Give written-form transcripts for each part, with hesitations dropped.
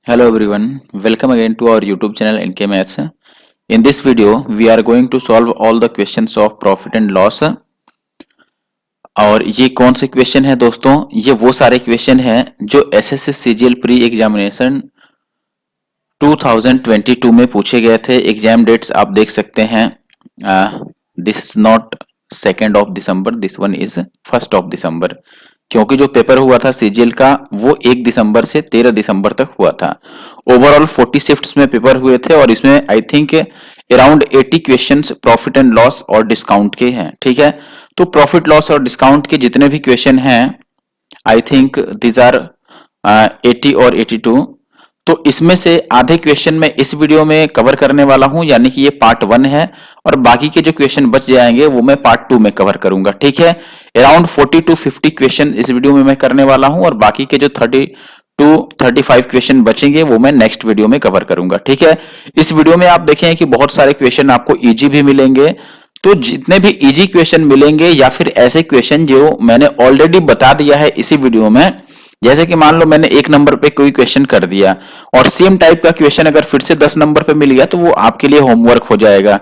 Hello everyone, welcome again to our YouTube channel NK Maths. In this video, we are going to solve all the questions of profit and loss. और ये कौन से question है दोस्तों? ये वो सारे क्वेश्चन हैं जो एसएससी सीजीएल प्री एग्जामिनेशन 2022 में पूछे गए थे। एग्जाम डेट्स आप देख सकते हैं। This is not 2 December, this one is 1 दिसंबर, क्योंकि जो पेपर हुआ था सीजीएल का वो 1 दिसंबर से 13 दिसंबर तक हुआ था। ओवरऑल 40 शिफ्ट्स में पेपर हुए थे और इसमें I think around 80 questions profit and loss और डिस्काउंट के हैं। ठीक है, तो प्रॉफिट लॉस और डिस्काउंट के जितने भी क्वेश्चन हैं आई थिंक दिस आर 80 और 82। तो इसमें से आधे क्वेश्चन मैं इस वीडियो में कवर करने वाला हूं, यानी कि ये पार्ट 1 है, और बाकी के जो क्वेश्चन बच जाएंगे वो मैं पार्ट 2 में कवर करूंगा। ठीक है, अराउंड 40 to 50 क्वेश्चन इस वीडियो में मैं करने वाला हूं और बाकी के जो 30 to 35 क्वेश्चन बचेंगे वो मैं नेक्स्ट वीडियो में कवर करूंगा। ठीक है, इस वीडियो में आप देखें कि बहुत सारे क्वेश्चन आपको इजी भी मिलेंगे। तो जितने भी इजी क्वेश्चन मिलेंगे या फिर ऐसे क्वेश्चन जो मैंने ऑलरेडी बता दिया है इसी वीडियो में, जैसे कि मान लो मैंने 1 नंबर पे कोई क्वेश्चन कर दिया और सेम टाइप का क्वेश्चन अगर फिर से 10 नंबर पे मिल गया तो वो आपके लिए होमवर्क हो जाएगा।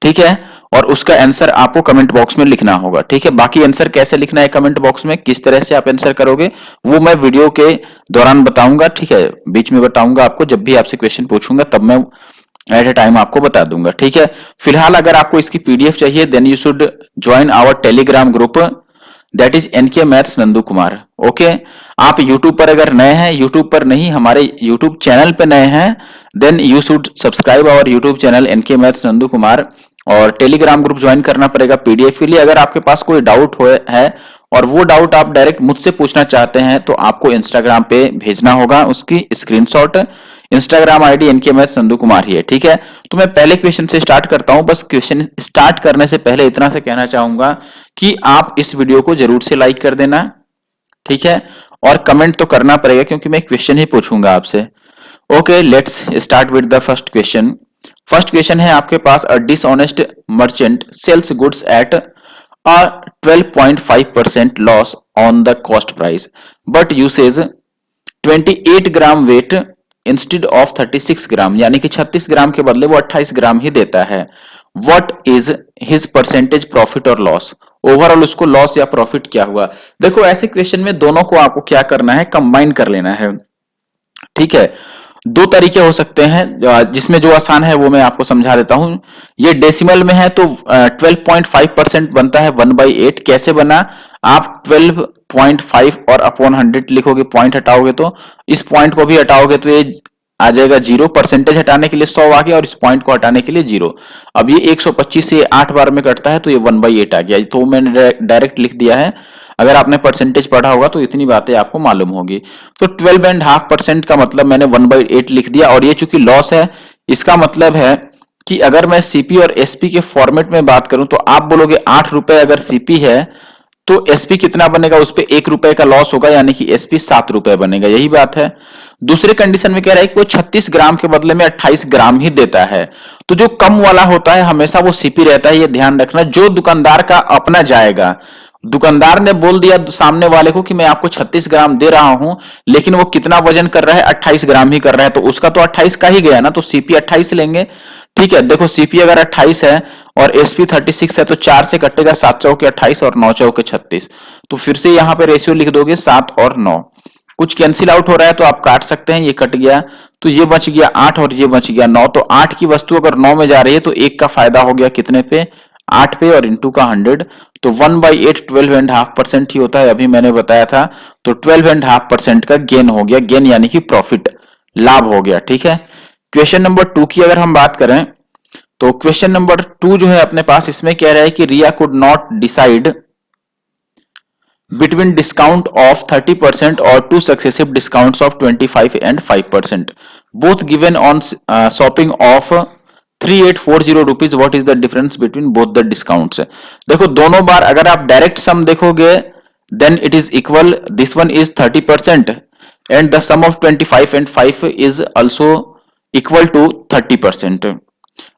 ठीक है, और उसका आंसर आपको कमेंट बॉक्स में लिखना होगा। ठीक है, बाकी आंसर कैसे लिखना है कमेंट बॉक्स में, किस तरह से आप आंसर करोगे वो मैं वीडियो के दौरान बताऊंगा। ठीक है, बीच में बताऊंगा आपको, जब भी आपसे क्वेश्चन पूछूंगा तब मैं एट ए टाइम आपको बता दूंगा। ठीक है, फिलहाल अगर आपको इसकी पीडीएफ चाहिए then you should join our Telegram group, that is NK maths Nandu Kumar. Okay, आप यूट्यूब पर अगर नए हैं, यूट्यूब पर नहीं हमारे यूट्यूब चैनल पे नए हैं, then you should subscribe our YouTube channel NK maths Nandu Kumar, और टेलीग्राम ग्रुप ज्वाइन करना पड़ेगा पीडीएफ के लिए। अगर आपके पास कोई डाउट है और वो डाउट आप डायरेक्ट मुझसे पूछना चाहते हैं तो आपको इंस्टाग्राम पे भेजना होगा उसकी screenshot. Instagram ID NK maths Nandu Kumar ही है। ठीक है, तो मैं पहले क्वेश्चन से स्टार्ट करता हूं। बस क्वेश्चन स्टार्ट करने से पहले इतना से कहना चाहूंगा कि आप इस वीडियो को जरूर से लाइक कर देना। ठीक है, और कमेंट तो करना पड़ेगा क्योंकि मैं क्वेश्चन ही पूछूंगा आपसे। Okay, let's start with the first question. First question है आपके पास, a dishonest merchant sells goods at a 12.5% loss on the cost price but uses 28 gram weight instead of 36 gram, यानी कि 36 ग्राम के बदले वो 28 ग्राम ही देता है। What is his percentage profit और लॉस? ओवरऑल उसको लॉस या प्रॉफिट क्या हुआ? देखो, ऐसे क्वेश्चन में दोनों को आपको क्या करना है, कंबाइन कर लेना है। ठीक है, दो तरीके हो सकते हैं, जिसमें जो आसान है वो मैं आपको समझा देता हूं। ये डेसिमल में है तो 12.5% बनता है 1/8। कैसे बना? आप 12.5 और अपॉन 100 लिखोगे, पॉइंट हटाओगे तो इस पॉइंट को भी हटाओगे तो ये आ जाएगा 0। परसेंटेज हटाने के लिए 100 आ गया और इस पॉइंट को हटाने के लिए 0। अब ये 125 से 8 बार में कटता है तो ये 1/8 आ गया। तो मैंने डायरेक्ट लिख दिया है। अगर आपने परसेंटेज पढ़ा होगा तो इतनी बातें आपको मालूम होगी। तो 12.5% का मतलब मैंने 1/8 लिख दिया। और ये चूंकि लॉस है, इसका मतलब है कि अगर मैं सीपी और एसपी के फॉर्मेट में बात करूं तो आप बोलोगे 8 रुपए अगर सीपी है तो एसपी कितना बनेगा, उस पर 1 रुपए का लॉस होगा, यानी कि एसपी 7 रुपए बनेगा। यही बात है। दूसरे कंडीशन में कह रहा है कि वो 36 ग्राम के बदले में 28 ग्राम ही देता है। तो जो कम वाला होता है हमेशा वो सीपी रहता है, ये ध्यान रखना। जो दुकानदार का अपना जाएगा, दुकानदार ने बोल दिया सामने वाले को कि मैं आपको 36 ग्राम दे रहा हूं, लेकिन वो कितना वजन कर रहा है, 28 ग्राम ही कर रहा है, तो उसका तो 28 का ही गया ना, तो सीपी 28 लेंगे। ठीक है, देखो सीपी अगर 28 है और एसपी 36 है तो 4 से कटेगा, 7 चौके 28 और 9 चौके 36। तो फिर से यहां पे रेशियो लिख दोगे 7 और 9। कुछ कैंसिल आउट हो रहा है तो आप काट सकते हैं, ये कट गया तो ये बच गया 8 और ये बच गया 9। तो 8 की वस्तु अगर 9 में जा रही है तो 1 का फायदा हो गया कितने पे, 8 पे, और इंटू का 100। तो 1/8 12.5% ही होता है, अभी मैंने बताया था। तो 12.5% का गेन हो गया। गेन यानी कि प्रॉफिट, लाभ हो गया। ठीक है, क्वेश्चन नंबर 2 की अगर हम बात करें तो क्वेश्चन नंबर 2 जो है अपने पास, इसमें कह रहा है कि Riya could not decide between discount of 30% or two successive discounts of 25 and 5%, both given on shopping of 3840 rupees. What is the difference between both the discounts? देखो, दोनों बार अगर आप डायरेक्ट सम देखोगे then it is equal. This one is 30% and the sum of 25 and 5 is also equal to 30%.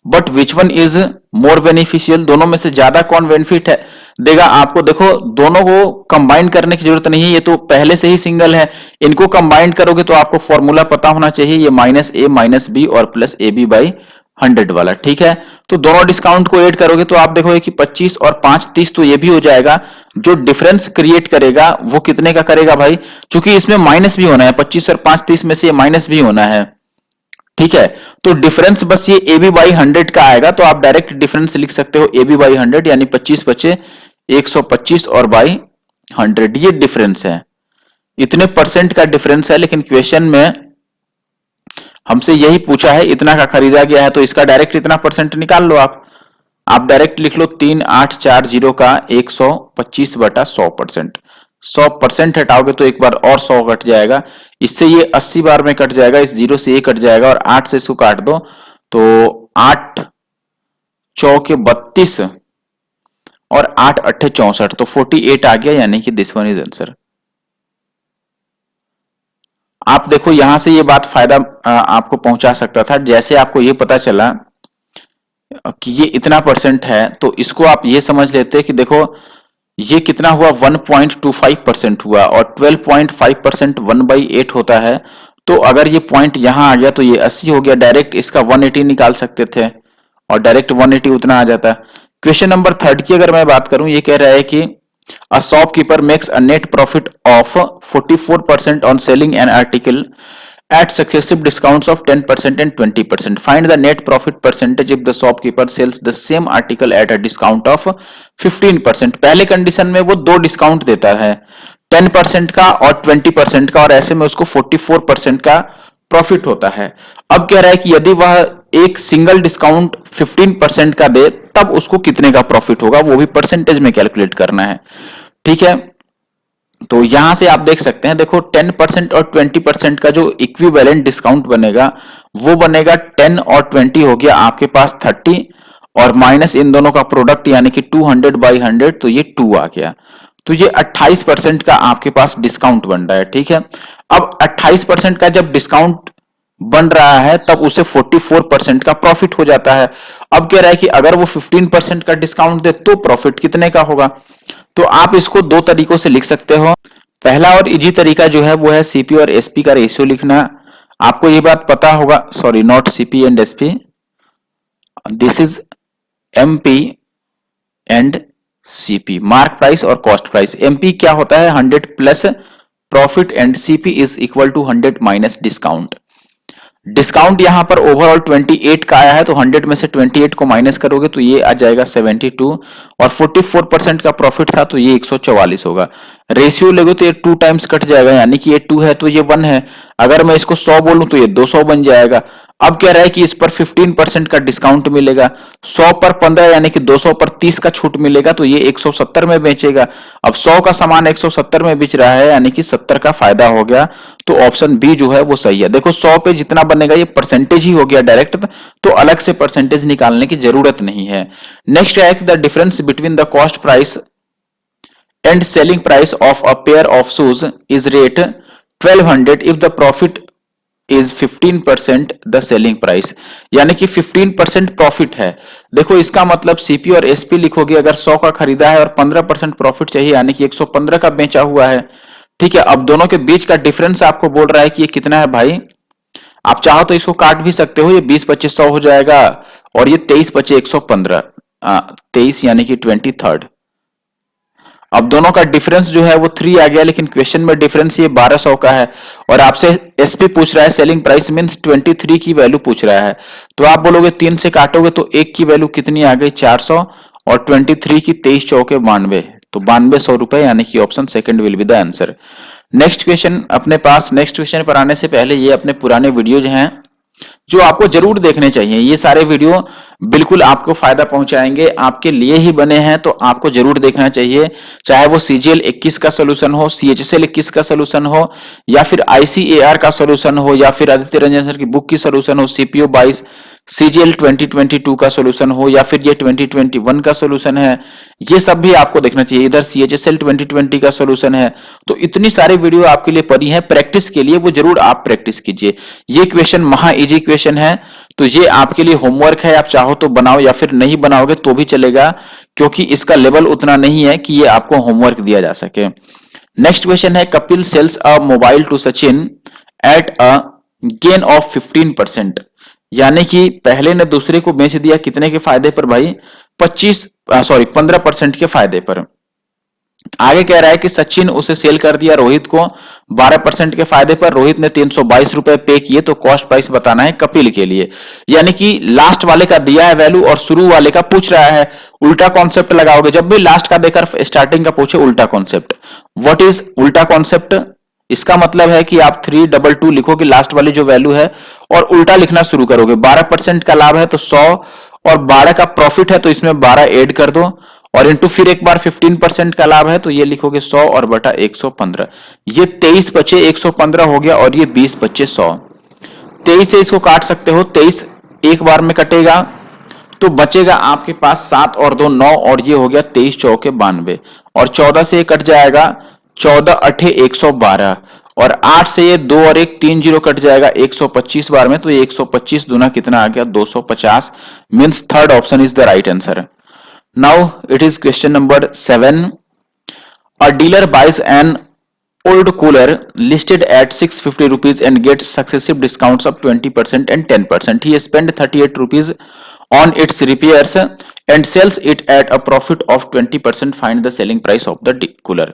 But which one is more beneficial, दोनों में से ज्यादा कौन बेनिफिट है देगा आपको। देखो दोनों को कंबाइन करने की जरूरत नहीं है, ये तो पहले से ही सिंगल है, इनको कंबाइन करोगे तो आपको फॉर्मूला पता होना चाहिए, ये माइनस ए माइनस बी और प्लस ए बी बाई 100 वाला, ठीक है। तो दोनों डिस्काउंट को ऐड करोगे तो आप देखोगे कि 25 और 5 30, तो ये भी हो जाएगा। जो डिफरेंस क्रिएट करेगा वो कितने का करेगा भाई, क्योंकि इसमें माइनस भी होना है, 25 और 5 30 में से ये माइनस भी होना है, ठीक है। तो डिफरेंस बस ये ए बी बाई 100 का आएगा, तो आप डायरेक्ट डिफरेंस लिख सकते हो ए बी बाई 100, यानी 25 बचे 125 और बाई 100, ये डिफरेंस है, इतने परसेंट का डिफरेंस है। लेकिन क्वेश्चन में हमसे यही पूछा है इतना का खरीदा गया है, तो इसका डायरेक्ट इतना परसेंट निकाल लो आप डायरेक्ट लिख लो 3840 का 125/100%। 100% हटाओगे तो एक बार और 100 कट जाएगा, इससे ये 80 बार में कट जाएगा, इस 0 से ये कट जाएगा और 8 से इसको काट दो तो 8 चौके 32 और 8 अट्ठे 64, तो 48 आ गया, यानी कि दिस वन इज आंसर। आप देखो यहां से ये बात फायदा आपको पहुंचा सकता था, जैसे आपको ये पता चला कि ये इतना परसेंट है, तो इसको आप ये समझ लेते कि देखो ये कितना हुआ 1.25% हुआ, और 12.5% 1/8 होता है, तो अगर ये पॉइंट यहां आ गया तो ये 80 हो गया, डायरेक्ट इसका 180 निकाल सकते थे और डायरेक्ट 180 उतना आ जाता। क्वेश्चन नंबर 3 की अगर मैं बात करूं, ये कह रहा है कि a shopkeeper makes a net profit of 44% on selling an article at successive discounts of 10% and 20%. Find the net profit percentage if the shopkeeper sells the same article at a discount of 15%. पहले condition में वो दो discount देता है, 10% का और 20% का, और ऐसे में उसको 44% का प्रॉफिट होता है। अब कह रहा है कि यदि वह एक सिंगल डिस्काउंट 15% का दे तब उसको कितने का प्रॉफिट होगा, वो भी परसेंटेज में कैलकुलेट करना है, ठीक है। तो यहां से आप देख सकते हैं, देखो 10% और 20% का जो इक्विवेलेंट डिस्काउंट बनेगा वो बनेगा 10 और 20 हो गया आपके पास 30, और माइनस इन दोनों का प्रोडक्ट यानी कि 200/100, तो ये 2 आ गया, तो ये 28% का आपके पास डिस्काउंट बन रहा है, ठीक है। अब 28% का जब डिस्काउंट बन रहा है तब उसे 44% का प्रॉफिट हो जाता है। अब कह रहा है कि अगर वो 15% का डिस्काउंट दे तो प्रॉफिट कितने का होगा, तो आप इसको दो तरीकों से लिख सकते हो। पहला और इजी तरीका जो है वो है सीपी और एसपी का रेशियो लिखना। आपको ये बात पता होगा, sorry not CP and SP, this is MP and CP, mark price और कॉस्ट प्राइस। एमपी क्या होता है 100 plus profit and CP is equal to 100 minus discount. Discount यहां पर ओवरऑल 28 का आया है, तो 100 में से 28 को माइनस करोगे तो ये आ जाएगा 72, और 44% का प्रॉफिट था तो ये 144 होगा। रेशियो लोगे तो ये 2 टाइम्स कट जाएगा, यानी कि ये 2 है तो ये 1 है। अगर मैं इसको 100 बोलूं तो ये 200 बन जाएगा। अब कह रहा है कि इस पर 15% का डिस्काउंट मिलेगा, 100 पर 15 यानी कि 200 पर 30 का छूट मिलेगा, तो ये 170 में बेचेगा। अब 100 का सामान 170 में बेच रहा है, यानी कि 70 का फायदा हो गया, तो ऑप्शन बी जो है वो सही है। देखो 100 पे जितना बनेगा ये परसेंटेज ही हो गया डायरेक्ट, तो अलग से परसेंटेज निकालने की जरूरत नहीं है। नेक्स्ट है the difference between the cost price and selling price of a pair of shoes is rate 1200 if the profit is 15% the selling price, यानी कि 15% प्रॉफिट है। देखो इसका मतलब सीपी और एसपी लिखोगे, अगर 100 का खरीदा है और 15% प्रॉफिट चाहिए, यानी कि 115 का बेचा हुआ है, ठीक है। अब दोनों के बीच का डिफरेंस आपको बोल रहा है कि ये कितना है भाई, आप चाहो तो इसको काट भी सकते हो, ये 20/25 हो जाएगा, और ये 23/115, 23 यानी कि 23rd। अब दोनों का डिफरेंस जो है वो 3 आ गया, लेकिन क्वेश्चन में डिफरेंस ये 1200 का है, और आपसे एसपी पूछ रहा है, सेलिंग प्राइस मींस 23 की वैल्यू पूछ रहा है। तो आप बोलोगे 3 से काटोगे तो 1 की वैल्यू कितनी आ गई 400, और 23 की 23 चौके 92, तो 9200 रुपए, यानी कि option second will be the answer. Next question अपने पास, नेक्स्ट क्वेश्चन पर आने से पहले ये अपने पुराने वीडियो जो हैं जो आपको जरूर देखने चाहिए, ये सारे वीडियो बिल्कुल आपको फायदा पहुंचाएंगे, आपके लिए ही बने हैं, तो आपको जरूर देखना चाहिए। चाहे वो सीजीएल 21 का सोल्यूशन हो, सीएचएसएल 21 का सोल्यूशन हो, या फिर आईसीएआर का सोल्यूशन हो, या फिर आदित्य रंजन सर की बुक की सोल्यूशन हो, सीपीओ 22, सीजीएल 2022 का सोल्यूशन हो, या फिर ये 2021 का सोल्यूशन है, ये सब भी आपको देखना चाहिए। इधर सीएचएसएल 2020 का सोल्यूशन है, तो इतनी सारी वीडियो आपके लिए पड़ी है प्रैक्टिस के लिए, वो जरूर आप प्रैक्टिस कीजिए। ये क्वेश्चन महा इजी इक्वेशन है, तो ये आपके लिए होमवर्क है, आप चाहो तो बनाओ या फिर नहीं बनाओगे तो भी चलेगा, क्योंकि इसका लेवल उतना नहीं है कि ये आपको होमवर्क दिया जा सके। नेक्स्ट क्वेश्चन है, Kapil sells a mobile to Sachin at a gain of 15%, यानी कि पहले ने दूसरे को बेच दिया कितने के फायदे पर भाई, 15% के फायदे पर। आगे कह रहा है कि सचिन उसे सेल कर दिया रोहित को 12% के फायदे पर, रोहित ने 322 रुपए पे किए, तो कॉस्ट प्राइस बताना है कपिल के लिए। यानी कि लास्ट वाले का दिया है वैल्यू और शुरू वाले का पूछ रहा है, उल्टा कॉन्सेप्ट लगाओगे। जब भी लास्ट का देकर स्टार्टिंग का पूछे उल्टा कॉन्सेप्ट। व्हाट इज उल्टा कॉन्सेप्ट? इसका मतलब है कि आप 322 लिखोगे लास्ट वाली जो वैल्यू है और उल्टा लिखना शुरू करोगे। 12% का लाभ है तो 100 और 12 का प्रॉफिट है तो इसमें 12 ऐड कर दो और इंटू फिर एक बार 15% का लाभ है तो ये लिखोगे 100 और बटा 115। ये 23 बचे 115 हो गया और ये 20 बचे 100। 23 से इसको काट सकते हो, 23 एक बार में कटेगा तो बचेगा आपके पास 7 और 2 9 और ये हो गया 23 चौके 92 और 14 से ये कट जाएगा 14 अठे 112 और 8 से ये 2 और 1 3 जीरो कट जाएगा 125 बार में, तो ये 125 दूना कितना आ गया 250। Means third option is the right answer. Now it is question number 7। A dealer buys an old cooler listed at 650 rupees and gets successive discounts of 20% and 10%. He spent 38 rupees on its repairs and sells it at a profit of 20%. Find the selling price of the cooler.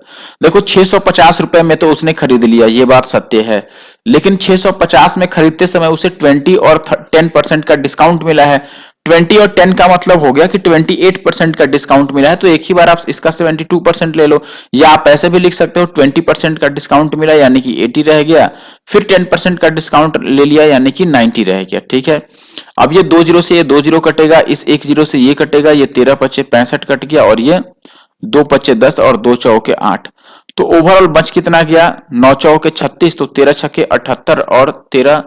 देखो 650 रुपए में तो उसने खरीद लिया, ये बात सत्य है, लेकिन 650 में खरीदते समय उसे 20 और 10% का डिस्काउंट मिला है। 20 और 10 का मतलब हो गया कि 28% का डिस्काउंट मिला है, तो एक ही बार आप इसका 72% ले लो, या आप ऐसे भी लिख सकते हो 20% का डिस्काउंट मिला यानी कि 80 रह गया, फिर 10% का डिस्काउंट ले लिया यानी कि 90 रह गया। ठीक है, अब ये 2 जीरो से ये 2 जीरो कटेगा, इस 1 जीरो से ये कटेगा, ये 13 पचे 65 कट गया और ये 2 पचे 10 और 2 चौके 8, तो ओवरऑल बच कितना गया 9 चौके 36, तो 13 छके 78 और 13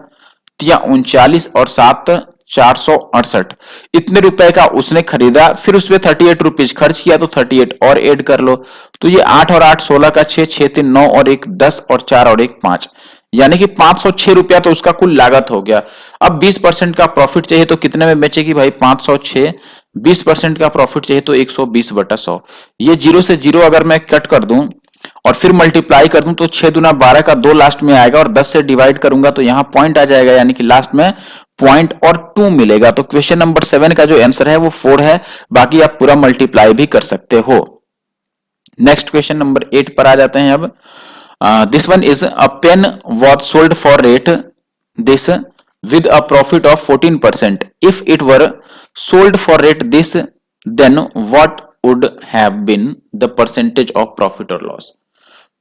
तिया 39 और 7 468। इतने रुपए का उसने खरीदा, फिर उसमें 38 रुपीज खर्च किया तो 38 और ऐड कर लो, तो ये 8 और 8 16 का 6 6 3 9 और 1 10 और 4 और 1 5, यानी कि 506 रुपया तो उसका कुल लागत हो गया। अब 20% का प्रॉफिट चाहिए तो कितने में बेचेगी भाई 506, 20% का प्रॉफिट चाहिए तो 120 बटा 100। ये जीरो से जीरो अगर मैं कट कर दूं और फिर मल्टीप्लाई कर दूं तो 6 दूना 12 का 2 लास्ट में आएगा और 10 से डिवाइड करूंगा तो यहां पॉइंट आ जाएगा, यानी कि लास्ट में पॉइंट और 2 मिलेगा। तो क्वेश्चन नंबर 7 का जो आंसर है वो 4 है, बाकी आप पूरा मल्टीप्लाई भी कर सकते हो। नेक्स्ट क्वेश्चन नंबर 8 पर आ जाते हैं अब। This one is a pen was sold for rate this with a profit of 14%. If it were sold for rate this, then what would have been the percentage of profit or loss?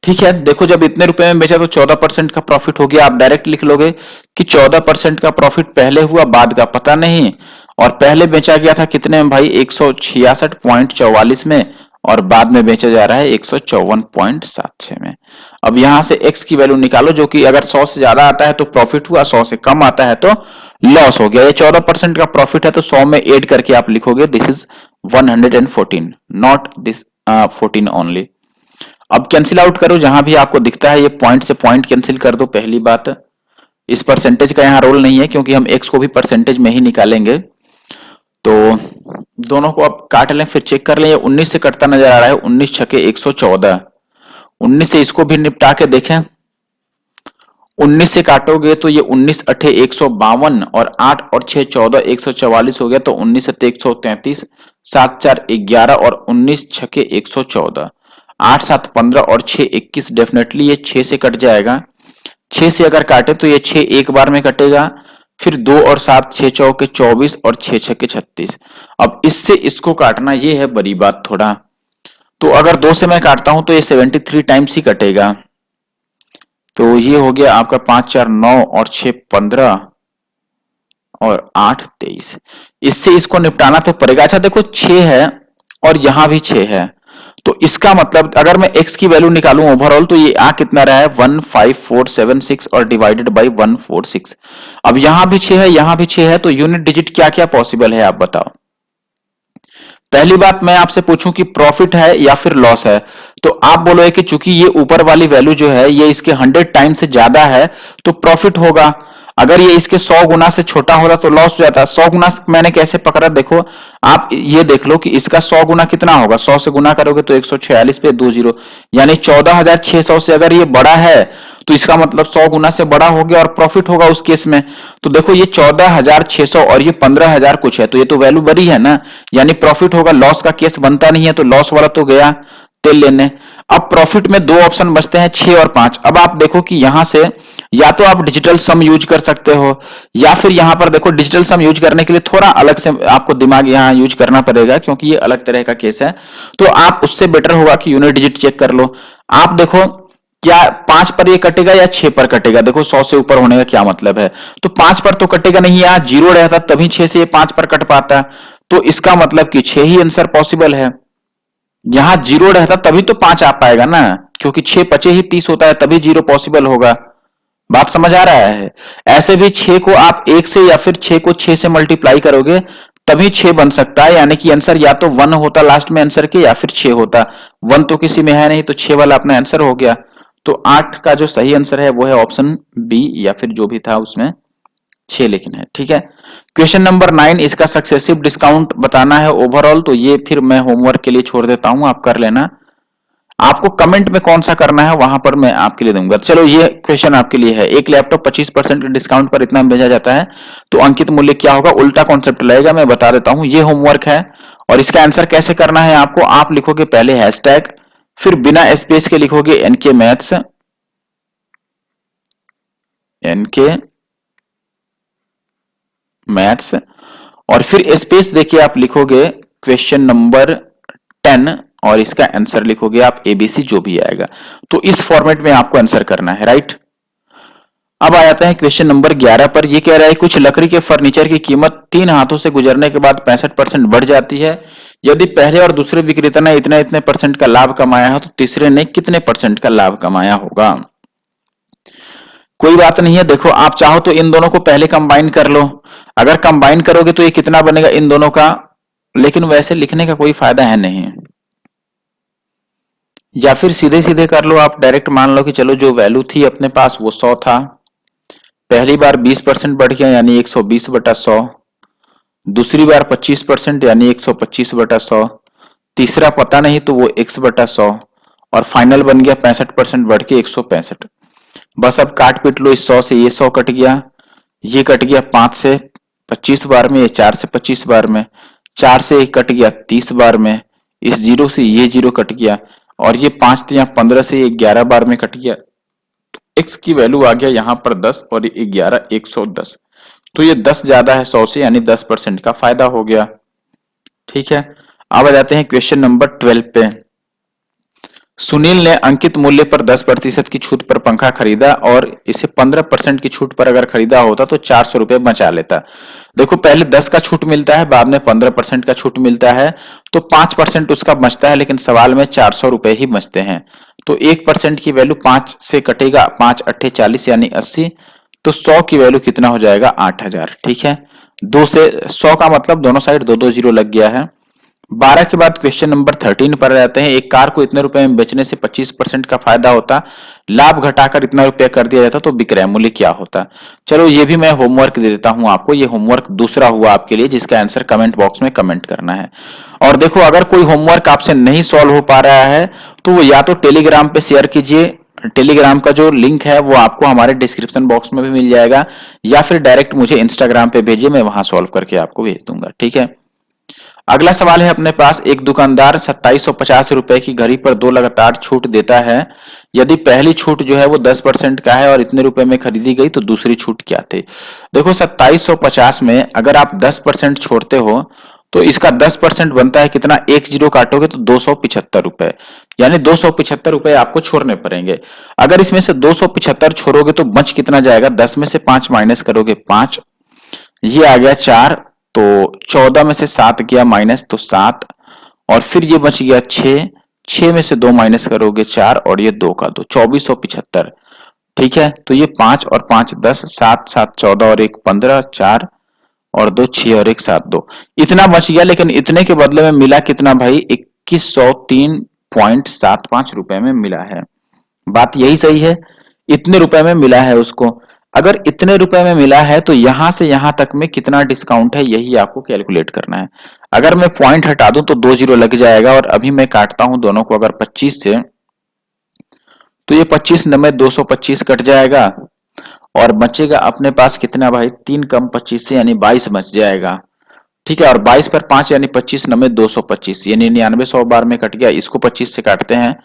ठीक है, देखो जब इतने रुपए में बेचा तो 14% का प्रॉफिट हो गया। आप डायरेक्ट लिख लोगे कि 14% का प्रॉफिट पहले हुआ बाद का पता नहीं, और पहले बेचा गया था कितने में भाई 166.44 में और बाद में बेचा जा रहा है 154.76 में। अब यहां से x की वैल्यू निकालो, जो कि अगर 100 से ज्यादा आता है तो प्रॉफिट हुआ, 100 से कम आता है तो लॉस हो गया। ये 14% का प्रॉफिट है तो 100 में ऐड करके आप लिखोगे this is 114, not this 14 only. अब कैंसिल आउट करो, जहां भी आपको दिखता है ये पॉइंट से पॉइंट कैंसिल कर दो। पहली बात, इस परसेंटेज का यहाँ रोल नहीं है क्योंकि हम x को भी परसेंटेज में ही निकालेंगे। तो दोनों को आप काट लें फिर चेक कर लें। ये 19 से कटता नजर आ रहा है, 19 छके 114, 19 से इसको भी निपटा के देखें। 19 से काटोगे तो ये 19 अठे 152 और 8 और 6 14 144 हो गया, तो 19 सत्ते 133, 7 4 11 और 19 छके 114, 8 7 15 और 6 21। डेफिनेटली ये 6 से कट जाएगा। 6 से अगर काटे तो ये 6 एक बार में कटेगा, फिर 2 और 7 6 चौके 24 और 6 छके 36। अब इससे इसको काटना ये है बड़ी बात थोड़ा, तो अगर 2 से मैं काटता हूं तो ये 73 टाइम्स ही कटेगा। तो ये हो गया आपका 5 4 9 और 6 15 और 8 23। इससे इसको निपटाना तो पड़ेगा। अच्छा देखो 6 है और यहां भी 6 है, तो इसका मतलब अगर मैं x की वैल्यू निकालूं ओवरऑल तो ये आ कितना रहा है 15476 और डिवाइडेड बाय 146। अब यहां भी 6 है यहां भी 6 है, तो यूनिट डिजिट क्या क्या पॉसिबल है आप बताओ। पहली बात मैं आपसे पूछूं कि प्रॉफिट है या फिर लॉस है, तो आप बोलोगे कि चूंकि ये ऊपर वाली वैल्यू जो है ये इसके 100 टाइम से ज्यादा है तो प्रॉफिट होगा। अगर ये इसके 100 गुना से छोटा होता तो लॉस हो जाता। 100 गुना मैंने कैसे पकड़ा, देखो आप ये देख लो कि इसका 100 गुना कितना होगा, 100 से गुना करोगे तो 146 पे 2 जीरो, यानी 14,600 से अगर ये बड़ा है तो इसका मतलब 100 गुना से बड़ा हो गया और प्रॉफिट होगा उस केस में। तो देखो ये 14,600 और ये 15,000 कुछ है, तो ये तो वैल्यू बड़ी है ना, यानी प्रॉफिट होगा। लॉस का केस बनता नहीं है, तो लॉस वाला तो गया तेल लेने। अब प्रॉफिट में दो ऑप्शन बचते हैं, 6 और 5। अब आप देखो कि यहां से या तो आप डिजिटल सम यूज कर सकते हो, या फिर यहां पर देखो डिजिटल सम यूज करने के लिए थोड़ा अलग से आपको दिमाग यहां यूज करना पड़ेगा, क्योंकि ये अलग तरह का केस है। तो आप उससे बेटर होगा कि यूनिट डिजिट चेक कर लो। आप देखो क्या 5 पर ये कटेगा या 6 पर कटेगा, देखो 100 से ऊपर होने का क्या मतलब है। तो 5 पर तो कटेगा नहीं, यहां जीरो रहता तभी 6 से ये 5 पर कट पाता, तो इसका मतलब कि 6 ही आंसर पॉसिबल है। यहां जीरो रहता तभी तो 5 आ पाएगा ना, क्योंकि 6 पचे ही 30 होता है, तभी जीरो पॉसिबल होगा। बात समझ आ रहा है। ऐसे भी 6 को आप 1 से या फिर 6 को 6 से मल्टीप्लाई करोगे तभी 6 बन सकता है, यानी कि आंसर या तो 1 होता लास्ट में आंसर के, या फिर 6 होता। 1 तो किसी में है नहीं, तो 6 वाला अपना आंसर हो गया। तो 8 का जो सही आंसर है वो है ऑप्शन बी, या फिर जो भी था उसमें 6 लिखना है। ठीक है। क्वेश्चन नंबर 9, इसका सक्सेसिव डिस्काउंट बताना है ओवरऑल, तो ये फिर मैं होमवर्क के लिए छोड़ देता हूं, आप कर लेना। आपको कमेंट में कौन सा करना है वहां पर मैं आपके लिए दूंगा। चलो ये क्वेश्चन आपके लिए है, एक लैपटॉप 25% के डिस्काउंट पर इतना भेजा जाता है तो अंकित मूल्य क्या होगा। उल्टा कॉन्सेप्ट लगेगा, मैं बता देता हूं। ये होमवर्क है और इसका आंसर कैसे करना है आपको, आप लिखोगे पहले हैशटैग, फिर बिना स्पेस के लिखोगे एनके मैथ्स, एनके मैथ्स, और फिर स्पेस देखिए आप लिखोगे क्वेश्चन नंबर 10 और इसका आंसर लिखोगे आप एबीसी जो भी आएगा। तो इस फॉर्मेट में आपको आंसर करना है, राइट। अब आ जाते हैं क्वेश्चन नंबर 11 पर। ये कह रहा है कुछ लकड़ी के फर्नीचर की कीमत 3 हाथों से गुजरने के बाद 65% बढ़ जाती है। यदि पहले और दूसरे विक्रेता ने इतने इतने परसेंट का लाभ कमाया हो तो तीसरे ने कितने परसेंट का लाभ कमाया होगा। कोई बात नहीं है, देखो आप चाहो तो इन दोनों को पहले कंबाइन कर लो। अगर कंबाइन करोगे तो ये कितना बनेगा इन दोनों का, लेकिन वैसे लिखने का कोई फायदा है नहीं। या फिर सीधे सीधे कर लो आप, डायरेक्ट मान लो कि चलो जो वैल्यू थी अपने पास वो 100 था, पहली बार 20% बढ़ गया यानी 120/100, दूसरी बार 25% यानी 125/100, तीसरा पता नहीं तो वो x/100, और फाइनल बन गया 65% बढ़ के 165। बस अब काट पीट लो, इस 100 से ये 100 कट गया, ये कट गया 5 से 25 बार में, ये 4 से 25 बार में, 4 से ये कट गया 30 बार में, इस जीरो से ये जीरो कट गया, और ये 5 या 15 से ये 11 बार में कट गया। x की वैल्यू आ गया यहाँ पर 10 और 11 110, तो ये 10 ज्यादा है 100 से, यानी 10% का फायदा हो गया। ठीक है। अब आ जाते हैं क्वेश्चन नंबर 12 पे। सुनील ने अंकित मूल्य पर 10% की छूट पर पंखा खरीदा और इसे 15% की छूट पर अगर खरीदा होता तो 400 रुपए बचा लेता। देखो पहले 10 का छूट मिलता है, बाद में 15% का छूट मिलता है, तो 5% उसका बचता है, लेकिन सवाल में 400 रुपए ही बचते हैं। तो 1% की वैल्यू 5 से कटेगा, 5 अट्ठे 40 यानी 80, तो 100 की वैल्यू कितना हो जाएगा 8000। ठीक है। 2 से 100 का मतलब दोनों साइड 2 जीरो लग गया है। 12 के बाद क्वेश्चन नंबर 13 पर रहते हैं। एक कार को इतने रुपए में बेचने से 25% का फायदा होता, लाभ घटाकर इतना रुपया कर दिया जाता तो विक्रय मूल्य क्या होता। चलो ये भी मैं होमवर्क दे देता हूं आपको, ये होमवर्क दूसरा हुआ आपके लिए, जिसका आंसर कमेंट बॉक्स में कमेंट करना है। और देखो अगर कोई होमवर्क आपसे नहीं सॉल्व हो पा रहा है तो वो या तो टेलीग्राम पे शेयर कीजिए, टेलीग्राम का जो लिंक है वो आपको हमारे डिस्क्रिप्शन बॉक्स में भी मिल जाएगा, या फिर डायरेक्ट मुझे इंस्टाग्राम पे भेजिए, मैं वहां सॉल्व करके आपको भेज दूंगा। ठीक है। अगला सवाल है अपने पास, एक दुकानदार 2750 रुपए की घड़ी पर 2 लगातार छूट देता है। यदि पहली छूट जो है वो 10% का है और इतने रुपए में खरीदी गई तो दूसरी छूट क्या थे। देखो 2750 में अगर आप 10% छोड़ते हो तो इसका 10% बनता है कितना, एक जीरो काटोगे तो 275 रुपए, यानी 275 रुपए आपको छोड़ने पड़ेंगे। अगर इसमें से 275 छोड़ोगे तो बच कितना जाएगा, 10 में से 5 माइनस करोगे 5, ये आ गया 4, तो 14 में से 7 गया माइनस तो 7, और फिर ये बच गया 6, 6 में से 2 माइनस करोगे 4, और ये 2 का 2, 2475। ठीक है। तो ये 5 और 5 10, 7 7 14 और 1 15, 4 और 2 6 और 1 7 2, इतना बच गया। लेकिन इतने के बदले में मिला कितना भाई, 2103 0.75 रुपए में मिला है। बात यही सही है, इतने रुपए में मिला है उसको। अगर इतने रुपए में मिला है तो यहां से यहां तक में कितना डिस्काउंट है, यही आपको कैलकुलेट करना है। अगर मैं पॉइंट हटा दूं तो 2 जीरो लग जाएगा, और अभी मैं काटता हूं दोनों को अगर 25 से, तो ये 25 नंबर 225 कट जाएगा, और बचेगा अपने पास कितना भाई, 3 कम 25 से यानी 22 बच जाएगा। ठीक है, और 22 पर 5 यानी 25 नंबर 225, यानी 99 100 बार में कट गया। इसको 25 से काटते हैं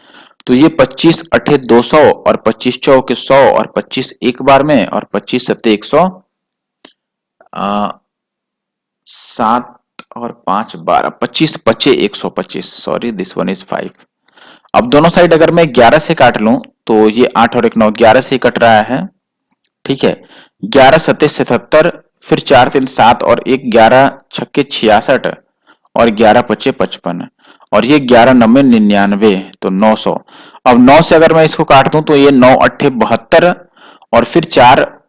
तो ये 25 अठे 200, और 25 चौके 100, और 25 एक बार में, और 25 सत्ते 100, 7 और 5 12, 25 पचे 125, सॉरी दिस वन इज 5। अब दोनों साइड अगर मैं 11 से काट लूं तो ये 8 और 1 9, 11 से कट रहा है। ठीक है, 11 सत्ते 77, फिर 4 3 7, और 1 11 छक्के 66, और 11 पचे 55, और ये 11 नब्बे 99, तो 900। अब 9 से अगर मैं इसको काट दूं तो ये 9 अट्ठे 72, और फिर 4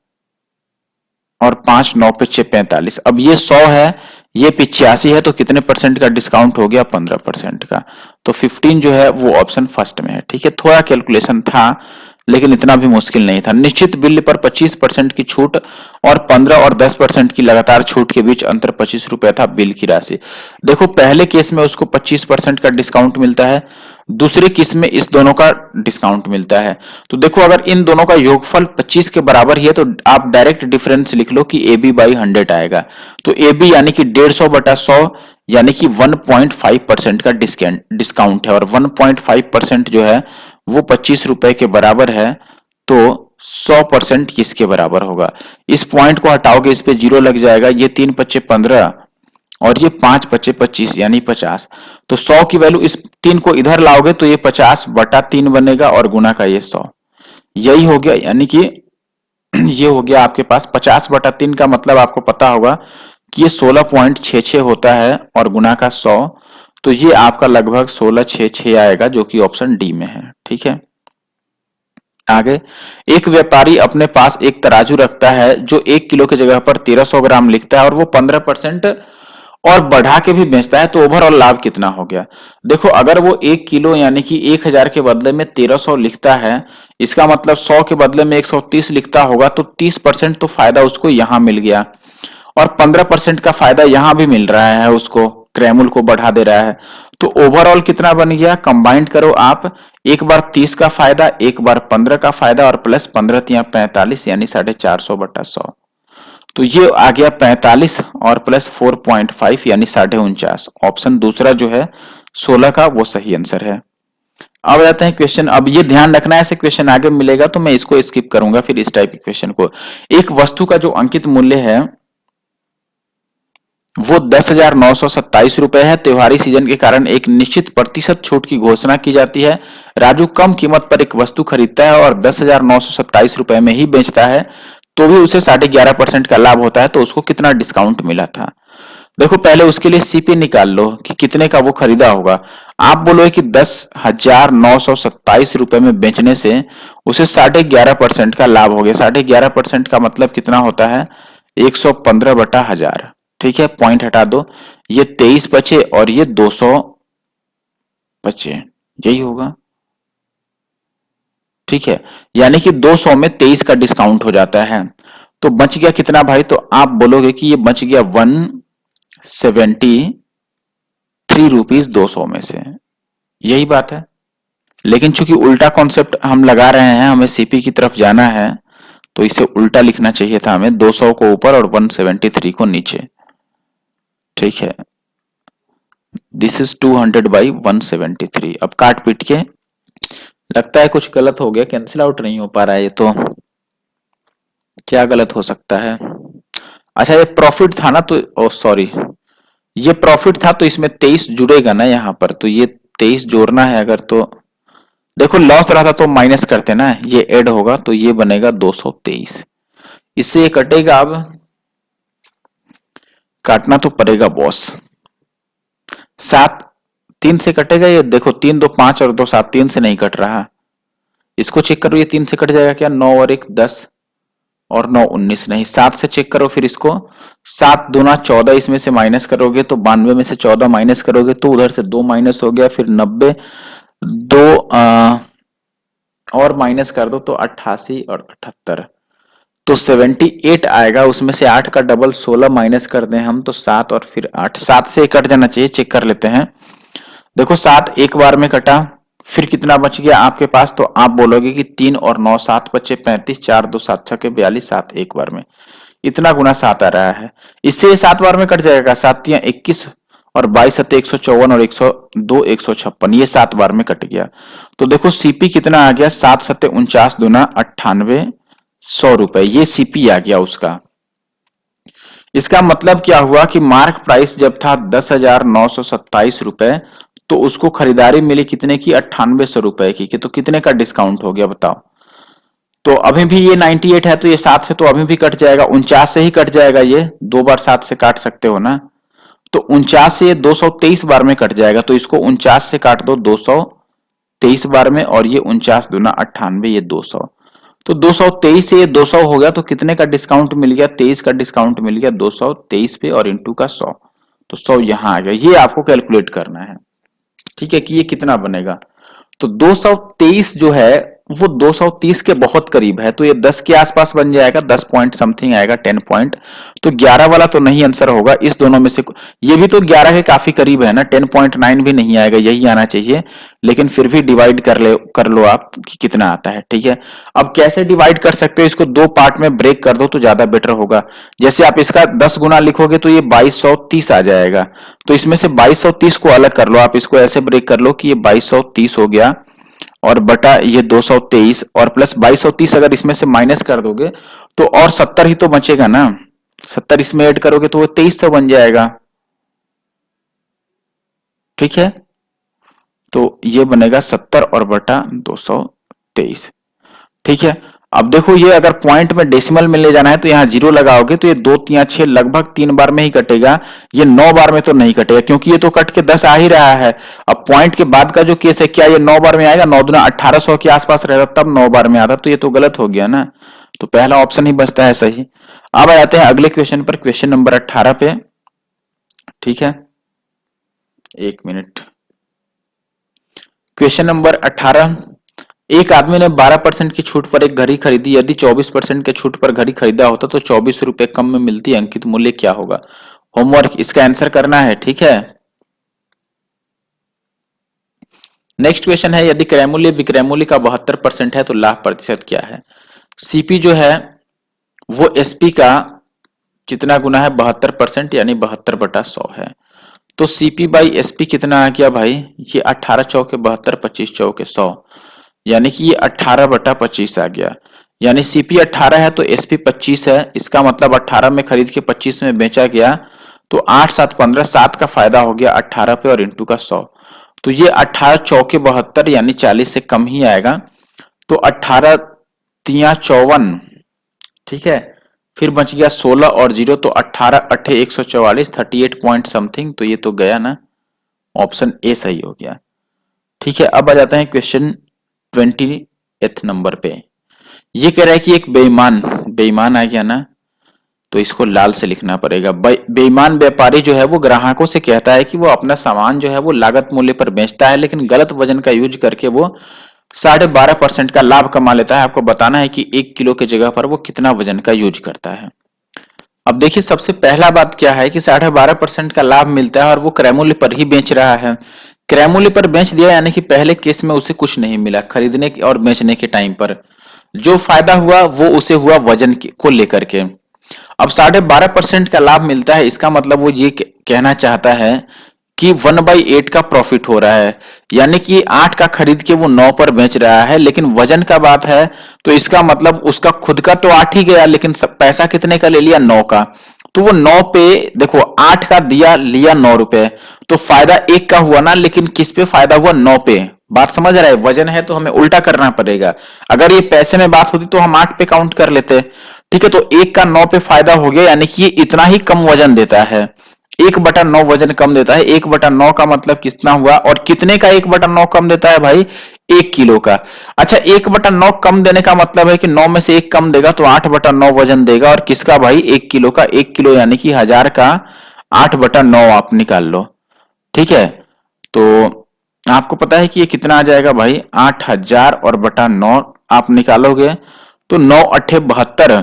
और 5 9 पिछे 45। अब ये 100 है, ये 85 है, तो कितने परसेंट का डिस्काउंट हो गया, 15% का। तो 15 जो है वो ऑप्शन फर्स्ट में है। ठीक है, थोड़ा कैलकुलेशन था लेकिन इतना भी मुश्किल नहीं था। निश्चित बिल पर 25% की छूट और 15 और 10% की लगातार छूट के बीच अंतर 25 रुपए था बिल की राशि। देखो पहले केस में उसको 25% का डिस्काउंट मिलता है, दूसरे केस में इस दोनों का डिस्काउंट मिलता है। तो देखो अगर इन दोनों का योगफल 25 के बराबर ही है तो आप डायरेक्ट डिफरेंस लिख लो कि ए बी बाई 100 आएगा। तो ए बी यानी कि 150 बटा 100, यानी कि 1.5% का डिस्काउंट है, और 1.5% जो है वो 25 रुपए के बराबर है। तो 100% किसके बराबर होगा, इस पॉइंट को हटाओगे, इस पे जीरो लग जाएगा, ये 3 पच्चे 15, और ये 5 पच्चे 25 यानी 50। तो 100 की वैल्यू, इस 3 को इधर लाओगे तो ये 50 बटा 3 बनेगा, और गुना का ये 100, यही हो गया। यानी कि ये हो गया आपके पास 50 बटा 3 का मतलब आपको पता होगा कि ये 16.66 होता है, और गुना का 100, तो ये आपका लगभग 1666 आएगा, जो कि ऑप्शन डी में है। ठीक है, आगे, एक व्यापारी अपने पास एक तराजू रखता है जो 1 किलो की जगह पर 1300 ग्राम लिखता है, और वो 15% और बढ़ा के भी बेचता है, तो ओवरऑल लाभ कितना हो गया। देखो अगर वो 1 किलो यानी कि 1000 के बदले में 1300 लिखता है, इसका मतलब 100 के बदले में 130 लिखता होगा, तो 30% तो फायदा उसको यहां मिल गया, और 15% का फायदा यहां भी मिल रहा है उसको, क्रैमुल को बढ़ा दे रहा है। तो ओवरऑल कितना बन गया, कंबाइंड करो आप, एक बार 30 का फायदा, एक बार 15 का फायदा, और प्लस 15 तिया 45 यानी 450 बटा 100। तो ये आ गया 45, और प्लस 4.5 यानी 49.5। ऑप्शन दूसरा जो है 16 का वो सही आंसर है। अब आते हैं क्वेश्चन। अब ये ध्यान रखना है, ऐसे क्वेश्चन आगे मिलेगा तो मैं इसको स्किप करूंगा, फिर इस टाइप के क्वेश्चन को। एक वस्तु का जो अंकित मूल्य है वो 10,927 रुपए है। त्योहारी सीजन के कारण एक निश्चित प्रतिशत छूट की घोषणा की जाती है। राजू कम कीमत पर एक वस्तु खरीदता है और 10,927 रुपए में ही बेचता है, तो भी उसे 11.5% का लाभ होता है, तो उसको कितना डिस्काउंट मिला था। देखो पहले उसके लिए सीपी निकाल लो कि कितने का वो खरीदा होगा। आप बोलोगे कि 10,927 रुपए में बेचने से उसे 11.5% का लाभ हो गया। 11.5% का मतलब कितना होता है, 115 बटा 1000। ठीक है, पॉइंट हटा दो, ये 23 बचे और ये 200 बचे, यही होगा। ठीक है, यानी कि 200 में 23 का डिस्काउंट हो जाता है, तो बच गया कितना भाई, तो आप बोलोगे कि ये बच गया 173 रुपीज 200 में से, यही बात है। लेकिन चूंकि उल्टा कॉन्सेप्ट हम लगा रहे हैं, हमें सीपी की तरफ जाना है, तो इसे उल्टा लिखना चाहिए था हमें, 200 को ऊपर और 173 को नीचे। ठीक है, दिस इज 200 बाई 173। अब काट पीट के, लगता है कुछ गलत हो गया, कैंसिल आउट नहीं हो पा रहा है, ये तो क्या गलत हो सकता है। अच्छा ये प्रॉफिट था ना, तो ओ सॉरी, ये प्रॉफिट था तो इसमें 23 जुड़ेगा ना यहाँ पर, तो ये 23 जोड़ना है अगर, तो देखो लॉस रहा था तो माइनस करते ना, ये ऐड होगा तो ये बनेगा 223, इससे ये कटेगा। अब काटना तो पड़ेगा बॉस, 7 3 से कटेगा ये, देखो 3 2 5 और 2 7, 3 से नहीं कट रहा, इसको चेक करो, ये 3 से कट जाएगा क्या, 9 और 1 10 और 9 19, नहीं 7 से चेक करो फिर इसको, 7 दूना 14, इसमें से माइनस करोगे तो 92 में से 14 माइनस करोगे तो उधर से 2 माइनस हो गया, फिर 90 दो और माइनस कर दो तो 88 और 78, तो 78 आएगा। उसमें से 8 का डबल 16 माइनस कर दें हम तो 7 और फिर 8, 7 से कट जाना चाहिए, चेक कर लेते हैं। देखो 7 एक बार में कटा, फिर कितना बच गया आपके पास, तो आप बोलोगे कि 3 और 9 7 बचे 35, 4 2 7 6 के 42, 7 एक बार में, इतना गुना 7 आ रहा है। इससे 7 बार में कट जाएगा, 7 तियां 21 और 22 सत्ते 154 और 102 156, ये 7 बार में कट गया। तो देखो सीपी कितना आ गया, 7 सत्ते 49 दूना 98, 100 रुपए, ये सीपी आ गया उसका। इसका मतलब क्या हुआ कि मार्क प्राइस जब था 10,927 रुपए, तो उसको खरीदारी मिली कितने की, 9800 रुपए की, तो कितने का डिस्काउंट हो गया बताओ। तो अभी भी ये 98 है, तो ये 7 से तो अभी भी कट जाएगा, 49 से ही कट जाएगा, ये 2 बार 7 से काट सकते हो ना, तो 49 से ये 223 बार में कट जाएगा, तो इसको 49 से काट दो 223 बार में, और ये 49 दूना 98, ये 200, तो 223 से ये 200 हो गया, तो कितने का डिस्काउंट मिल गया, 23 का डिस्काउंट मिल गया 223 पे, और इंटू का 100, तो 100 यहां आ गया। ये आपको कैलकुलेट करना है, ठीक है, कि ये कितना बनेगा। तो 223 जो है वो 230 के बहुत करीब है, तो ये 10 के आसपास बन जाएगा, 10 पॉइंट समथिंग आएगा, 10 पॉइंट। तो 11 वाला तो नहीं आंसर होगा, इस दोनों में से ये भी तो 11 के काफी करीब है ना, 10.9 भी नहीं आएगा, यही आना चाहिए, लेकिन फिर भी डिवाइड कर लो आप कि कितना आता है, ठीक है। अब कैसे डिवाइड कर सकते हो, इसको दो पार्ट में ब्रेक कर दो तो ज्यादा बेटर होगा। जैसे आप इसका 10 गुना लिखोगे तो ये 2230 आ जाएगा, तो इसमें से 2230 को अलग कर लो, आप इसको ऐसे ब्रेक कर लो कि ये 2230 हो गया, और बटा ये 223, और प्लस 2230 अगर इसमें से माइनस कर दोगे तो और 70 ही तो बचेगा ना, 70 इसमें ऐड करोगे तो वो 23 तो बन जाएगा, ठीक है। तो ये बनेगा 70 और बटा 223, ठीक है। अब देखो ये अगर पॉइंट में डेसिमल में ले जाना है तो यहाँ जीरो लगाओगे, तो ये 2 3 6 लगभग 3 बार में ही कटेगा, ये 9 बार में तो नहीं कटेगा, क्योंकि ये तो कट के 10 आ ही रहा है। अब पॉइंट के बाद का जो केस है, क्या ये 9 बार में आएगा, 9 दूना 1800 के आसपास रहता तब 9 बार में आता, तो ये तो गलत हो गया ना, तो पहला ऑप्शन ही बचता है सही। अब आ जाते हैं अगले क्वेश्चन पर, क्वेश्चन नंबर 18 पे, ठीक है, एक मिनट। क्वेश्चन नंबर 18, एक आदमी ने 12% की छूट पर एक घड़ी खरीदी, यदि 24% के छूट पर घड़ी खरीदा होता तो 24 रुपए कम में मिलती अंकित मूल्य क्या होगा। होमवर्क इसका आंसर करना है, ठीक है। नेक्स्ट क्वेश्चन है, यदि क्रय मूल्य विक्रय मूल्य का 72% है तो लाभ प्रतिशत क्या है। सीपी जो है वो एसपी का कितना गुना है, 72%, यानी 72/100 है। तो सीपी बाई एसपी कितना आ गया भाई, ये 18 चौके 72, 25 चौके 100, यानी कि ये 18/25 आ गया, यानी सीपी 18 है तो एसपी 25 है, इसका मतलब 18 में खरीद के 25 में बेचा गया, तो 8 7 15, 7 का फायदा हो गया 18 पे और इंटू का 100, तो ये 18 चौके 72 यानी 40 से कम ही आएगा, तो 18 तिया 54, ठीक है, फिर बच गया 16 और 0, तो 18 अट्ठे 144, 38 पॉइंट समथिंग, तो ये तो गया ना, ऑप्शन ए सही हो गया, ठीक है। अब आ जाता है क्वेश्चन 20th नंबर पे, ये कह रहा है कि एक बेईमान, बेईमान आ गया ना, तो इसको लाल से लिखना पड़ेगा। बेईमान व्यापारी जो है वो ग्राहकों से कहता है कि वो अपना सामान जो है वो लागत मूल्य पर बेचता है, लेकिन गलत वजन का यूज करके वो 12.5% का लाभ कमा लेता है। आपको बताना है कि 1 किलो की जगह पर वो कितना वजन का यूज करता है। अब देखिए सबसे पहला बात क्या है कि 12.5% का लाभ मिलता है और वो क्रय मूल्य पर ही बेच रहा है। क्रय मूल्य पर बेच दिया यानी कि पहले केस में उसे कुछ नहीं मिला, खरीदने और बेचने के टाइम पर जो फायदा हुआ वो उसे हुआ वजन को लेकर के। अब 12.5% का लाभ मिलता है, इसका मतलब वो ये कहना चाहता है कि 1/8 का प्रॉफिट हो रहा है, यानी कि 8 का खरीद के वो 9 पर बेच रहा है, लेकिन वजन का बात है तो इसका मतलब उसका खुद का तो 8 ही गया, लेकिन पैसा कितने का ले लिया, 9 का, तो वो 9 पे देखो 8 का दिया लिया 9 रुपए, तो फायदा 1 का हुआ ना, लेकिन किस पे फायदा हुआ, 9 पे। बात समझ रहा है, वजन है तो हमें उल्टा करना पड़ेगा, अगर ये पैसे में बात होती तो हम 8 पे काउंट कर लेते, ठीक है। तो 1 का 9 पे फायदा हो गया, यानी कि ये इतना ही कम वजन देता है, 1/9 वजन कम देता है। 1/9 का मतलब कितना हुआ, और कितने का 1/9 कम देता है भाई, 1 किलो का। अच्छा 1/9 कम देने का मतलब है कि 9 में से 1 कम देगा तो 8/9 वजन देगा, और किसका भाई, 1 किलो का, 1 किलो यानी कि 1000 का 8/9 आप निकाल लो, ठीक है। तो आपको पता है कि ये कितना आ जाएगा भाई, 8000 और बटा 9 आप निकालोगे तो 9 अठे 72,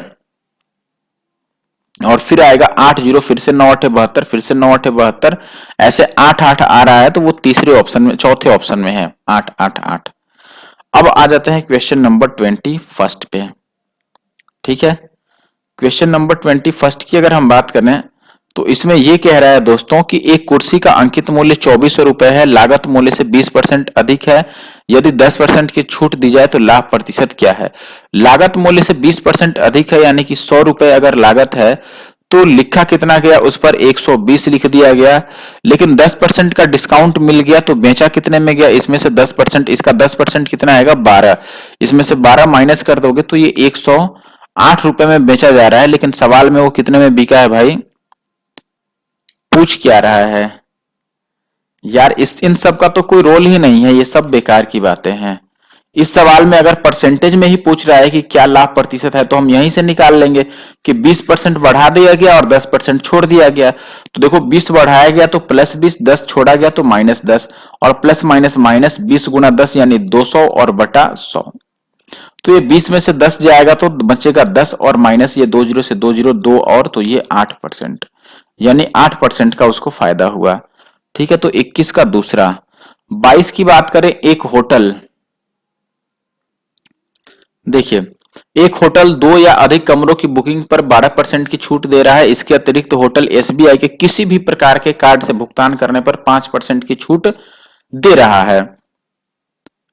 और फिर आएगा 8 जीरो, फिर से 9 अठे 72, फिर से 9 अठे 72, ऐसे 8 8 आ रहा है, तो वो तीसरे ऑप्शन में, चौथे ऑप्शन में है 8 8 8। अब आ जाते हैं क्वेश्चन नंबर 21 पे। ठीक है, क्वेश्चन नंबर 21 की अगर हम बात करें तो इसमें यह कह रहा है दोस्तों कि एक कुर्सी का अंकित मूल्य 2400 रुपए है, लागत मूल्य से 20% अधिक है, यदि 10% की छूट दी जाए तो लाभ प्रतिशत क्या है। लागत मूल्य से 20% अधिक है, यानी कि 100 रुपए अगर लागत है तो लिखा कितना गया, उस पर 120 लिख दिया गया, लेकिन 10% का डिस्काउंट मिल गया तो बेचा कितने में गया, इसमें से 10%, इसका 10% कितना आएगा 12, इसमें से 12 माइनस कर दोगे तो ये 108 रुपए में बेचा जा रहा है, लेकिन सवाल में वो कितने में बिका है भाई, पूछ क्या रहा है यार, इस इन सब का तो कोई रोल ही नहीं है, ये सब बेकार की बातें हैं। इस सवाल में अगर परसेंटेज में ही पूछ रहा है कि क्या लाभ प्रतिशत है, तो हम यहीं से निकाल लेंगे कि 20% बढ़ा दिया गया और 10% छोड़ दिया गया। तो देखो 20 बढ़ाया गया तो +20, 10 छोड़ा गया तो -10, और प्लस माइनस माइनस 20 गुना 10 यानी 200 और बटा 100। तो ये 20 में से 10 जाएगा तो बचेगा 10, और माइनस ये 2 जीरो से 2 जीरो 2 और, तो ये 8%, यानी 8% का उसको फायदा हुआ। ठीक है, तो 21 का दूसरा। 22 की बात करें, एक होटल, देखिए एक होटल 2 या अधिक कमरों की बुकिंग पर 12% की छूट दे रहा है। इसके अतिरिक्त होटल एसबीआई के किसी भी प्रकार के कार्ड से भुगतान करने पर 5% की छूट दे रहा है।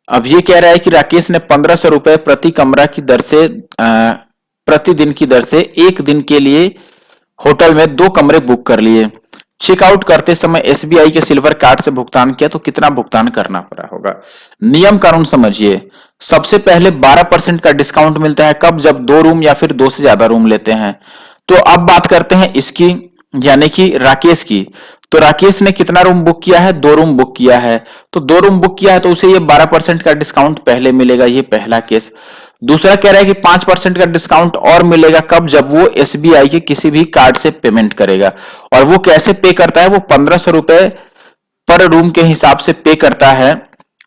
अब ये कह रहा है कि राकेश ने 1500 रुपए प्रति कमरा की दर से प्रतिदिन की दर से एक दिन के लिए होटल में 2 कमरे बुक कर लिए। चेकआउट करते समय एसबीआई के सिल्वर कार्ड से भुगतान किया तो कितना भुगतान करना पड़ा होगा। नियम कानून समझिए। सबसे पहले 12% का डिस्काउंट मिलता है, कब, जब 2 रूम या फिर 2 से ज्यादा रूम लेते हैं। तो अब बात करते हैं इसकी, यानी कि राकेश की। तो राकेश ने कितना रूम बुक किया है, 2 रूम बुक किया है। तो 2 रूम बुक किया है तो उसे ये 12% का डिस्काउंट पहले मिलेगा, ये पहला केस। दूसरा कह रहा है कि 5% का डिस्काउंट और मिलेगा, कब, जब वो एसबीआई के किसी भी कार्ड से पेमेंट करेगा। और वो कैसे पे करता है, वो 1500 रुपए पर रूम के हिसाब से पे करता है,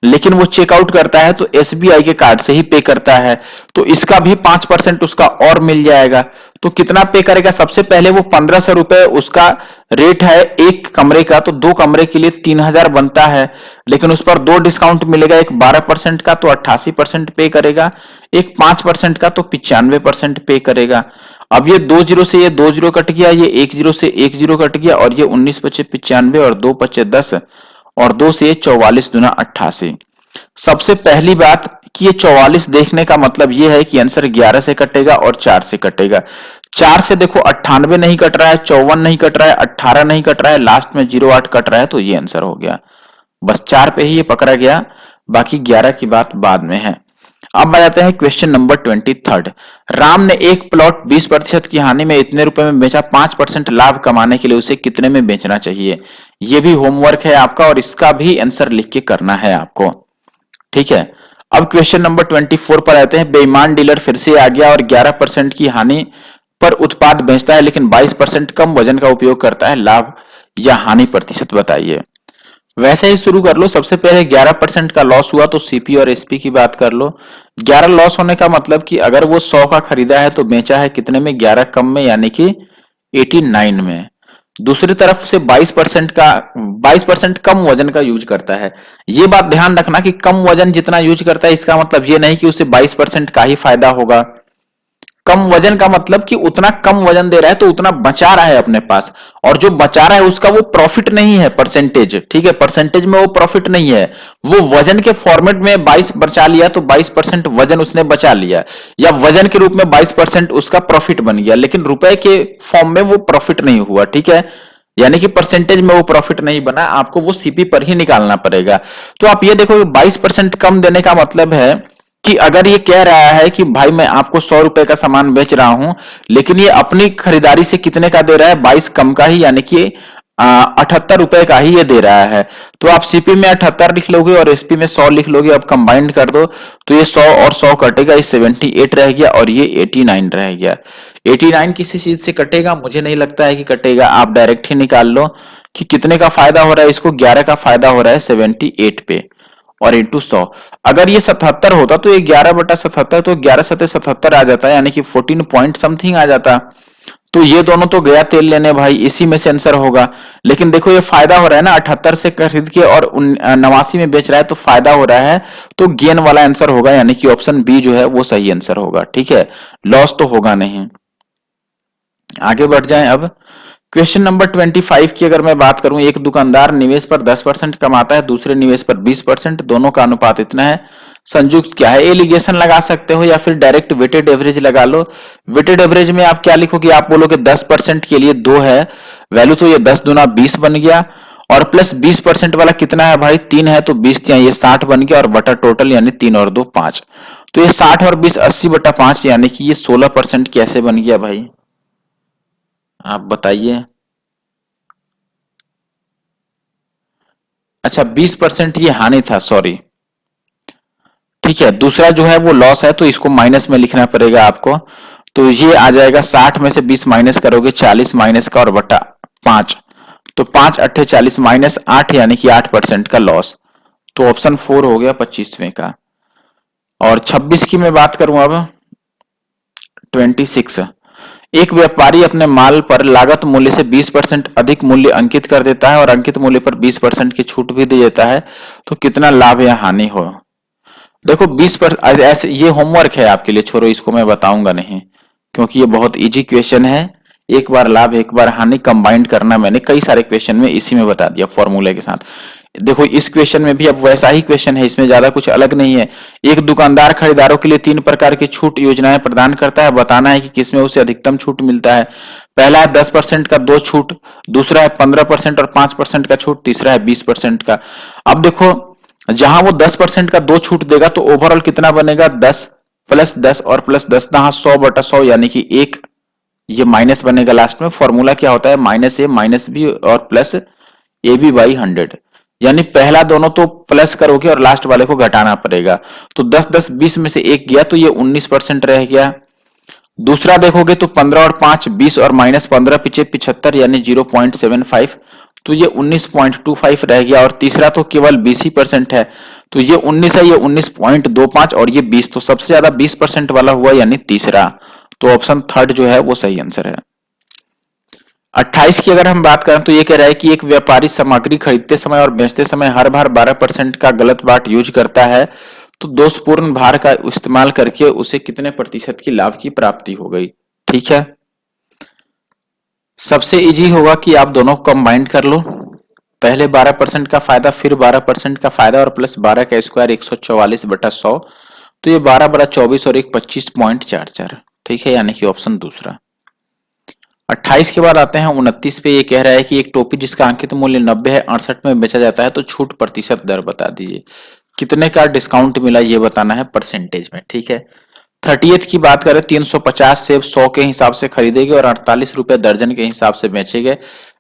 लेकिन वो चेकआउट करता है तो एसबीआई के कार्ड से ही पे करता है। तो इसका भी 5% उसका और मिल जाएगा। तो कितना पे करेगा, सबसे पहले वो 1500 रुपए उसका रेट है एक कमरे का, तो 2 कमरे के लिए 3000 बनता है, लेकिन उस पर 2 डिस्काउंट मिलेगा, एक 12% का तो 88% पे करेगा, एक 5% का तो 95% पे करेगा। अब ये 2 जीरो से ये 2 जीरो कट गया, ये 1 जीरो से 1 जीरो कट गया, और ये 19 बचे 95 और 2 बचे 10, और 2 से 44 दूना 88। सबसे पहली बात कि ये 44 देखने का मतलब ये है कि आंसर 11 से कटेगा और 4 से कटेगा। 4 से देखो 98 नहीं कट रहा है, 54 नहीं कट रहा है, 18 नहीं कट रहा है, लास्ट में 08 कट रहा है, तो ये आंसर हो गया। बस 4 पे ही ये पकड़ा गया, बाकी 11 की बात बाद में है। अब आ जाते हैं क्वेश्चन नंबर 23। राम ने एक प्लॉट 20% की हानि में इतने रुपए में बेचा, 5% लाभ कमाने के लिए उसे कितने में बेचना चाहिए। यह भी होमवर्क है आपका, और इसका भी आंसर लिख के करना है आपको। ठीक है, अब क्वेश्चन नंबर 24 पर आते हैं। बेईमान डीलर फिर से आ गया और 11% की हानि पर उत्पाद बेचता है, लेकिन 22% कम वजन का उपयोग करता है। लाभ या हानि प्रतिशत बताइए। वैसे ही शुरू कर लो। सबसे पहले 11% का लॉस हुआ तो सीपी और एसपी की बात कर लो। 11 लॉस होने का मतलब कि अगर वो 100 का खरीदा है तो बेचा है कितने में, 11 कम में, यानी कि 89 में। दूसरी तरफ से 22% कम वजन का यूज करता है। ये बात ध्यान रखना कि कम वजन जितना यूज करता है, इसका मतलब ये नहीं कि उसे 22% का ही फायदा होगा। कम वजन का मतलब कि उतना कम वजन दे रहा है तो उतना बचा रहा है अपने पास, और जो बचा रहा है उसका वो प्रॉफिट नहीं है, परसेंटेज। ठीक है, परसेंटेज में वो प्रॉफिट नहीं है, वो वजन के फॉर्मेट में 22 बचा लिया तो 22% वजन उसने बचा लिया, या वजन के रूप में 22% उसका प्रॉफिट बन गया, लेकिन रुपए के फॉर्म में वो प्रॉफिट नहीं हुआ। ठीक है, यानी कि परसेंटेज में वो प्रॉफिट नहीं बना, आपको वो सीपी पर ही निकालना पड़ेगा। तो आप ये देखो 22% कम देने का मतलब है कि अगर ये कह रहा है कि भाई मैं आपको 100 रुपए का सामान बेच रहा हूं, लेकिन ये अपनी खरीदारी से कितने का दे रहा है, 22 कम का ही, यानी कि 78 रुपए का ही ये दे रहा है। तो आप सीपी में 78 लिख लोगे और एसपी में 100 लिख लोगे। अब कंबाइंड कर दो तो ये 100 और 100 कटेगा, ये 78 रह गया और ये 89 रह गया। 89 किसी चीज से कटेगा, मुझे नहीं लगता है कि कटेगा। आप डायरेक्ट ही निकाल लो कि कितने का फायदा हो रहा है इसको, 11 का फायदा हो रहा है 78 पे। और इंटू 100। अगर ये 77 होता तो ये 11/77, तो 11×77 आ जाता है, यानी कि 14 पॉइंट समथिंग आ जाता। तो ये दोनों तो गया तेल लेने भाई, इसी में से आंसर होगा। लेकिन देखो ये फायदा हो रहा है ना, 78 से खरीद के और 89 में बेच रहा है, तो फायदा हो रहा है, तो गेन वाला आंसर होगा, यानी कि ऑप्शन बी जो है वो सही आंसर होगा। ठीक है, लॉस तो होगा नहीं। आगे बढ़ जाएं अब। क्वेश्चन नंबर 25 की अगर मैं बात करूं, एक दुकानदार निवेश पर 10% कमाता है, दूसरे निवेश पर 20%, दोनों का अनुपात इतना है, संयुक्त क्या है? एलिगेशन लगा सकते हो या फिर डायरेक्ट वेटेड एवरेज लगा लो। वेटेड एवरेज में आप क्या लिखोगे, आप बोलोगे 10% के लिए 2 है वैल्यू, तो ये 10 दूना 20 बन गया, और प्लस 20% वाला कितना है भाई, 3 है, तो 20 ये 60 बन गया, और बटा टोटल यानी 3 और 2 5। तो ये 60 और 20 80/5, यानी कि ये 16% कैसे बन गया भाई, आप बताइए। अच्छा 20% ये हानि था, सॉरी। ठीक है, दूसरा जो है वो लॉस है, तो इसको माइनस में लिखना पड़ेगा आपको। तो ये आ जाएगा 60 में से 20 माइनस करोगे, 40 माइनस का और बटा 5, तो 5 अट्ठे 40 माइनस 8, यानी कि 8% का लॉस। तो ऑप्शन 4 हो गया 25वें का। और 26 की मैं बात करूं अब, 26। एक व्यापारी अपने माल पर लागत मूल्य से 20% अधिक मूल्य अंकित कर देता है और अंकित मूल्य पर 20% की छूट भी दे देता है, तो कितना लाभ या हानि हो? देखो 20% ऐसे, ये होमवर्क है आपके लिए, छोड़ो इसको, मैं बताऊंगा नहीं, क्योंकि ये बहुत इजी क्वेश्चन है। एक बार लाभ एक बार हानि कंबाइंड करना मैंने कई सारे क्वेश्चन में इसी में बता दिया फॉर्मूले के साथ। देखो इस क्वेश्चन में भी अब वैसा ही क्वेश्चन है, इसमें ज्यादा कुछ अलग नहीं है। एक दुकानदार खरीदारों के लिए 3 प्रकार की छूट योजनाएं प्रदान करता है, बताना है कि किसमें उसे अधिकतम छूट मिलता है। पहला है 10% का 2 छूट, दूसरा है 15% और 5% का छूट, तीसरा है 20% का। अब देखो जहां वो 10% का 2 छूट देगा, तो ओवरऑल कितना बनेगा, 10 प्लस 10 और प्लस 10, 100/100, यानी कि 1, ये माइनस बनेगा लास्ट में। फॉर्मूला क्या होता है, माइनस ए माइनस बी और प्लस ए बी बाई 100, यानी पहला दोनों तो प्लस करोगे और लास्ट वाले को घटाना पड़ेगा। तो 10 10 20 में से 1 गया, तो ये 19% रह गया। दूसरा देखोगे तो 15 और 5 20 और माइनस 15 पीछे 75, यानी 0.75, तो ये 19.25 रह गया। और तीसरा तो केवल 20% है, तो ये 19 है, ये 19.25 और ये 20, तो सबसे ज्यादा 20% वाला हुआ, यानी तीसरा। तो ऑप्शन थर्ड जो है वो सही आंसर है। 28 की अगर हम बात करें, तो ये कह रहा है कि एक व्यापारी सामग्री खरीदते समय और बेचते समय हर बार 12% का गलत बाट यूज करता है, तो दोषपूर्ण भार का इस्तेमाल करके उसे कितने प्रतिशत की लाभ की प्राप्ति हो गई? ठीक है, सबसे इजी होगा कि आप दोनों को कंबाइंड कर लो, पहले 12% का फायदा, फिर 12% का फायदा और प्लस 12 का स्क्वायर 144/100, तो ये 12/24 और एक 25.44। ठीक है, यानी कि ऑप्शन दूसरा। 28 के बाद आते हैं 29 पे, ये कह रहा है कि एक टोपी जिसका अंकित मूल्य 90 है 68 में बेचा जाता है, तो छूट प्रतिशत दर बता दीजिए, कितने का डिस्काउंट मिला ये बताना है परसेंटेज में। ठीक है, 30th की बात करें, 350 सेब 100 के हिसाब से खरीदे गए और 48 रुपए दर्जन के हिसाब से बेचे गए,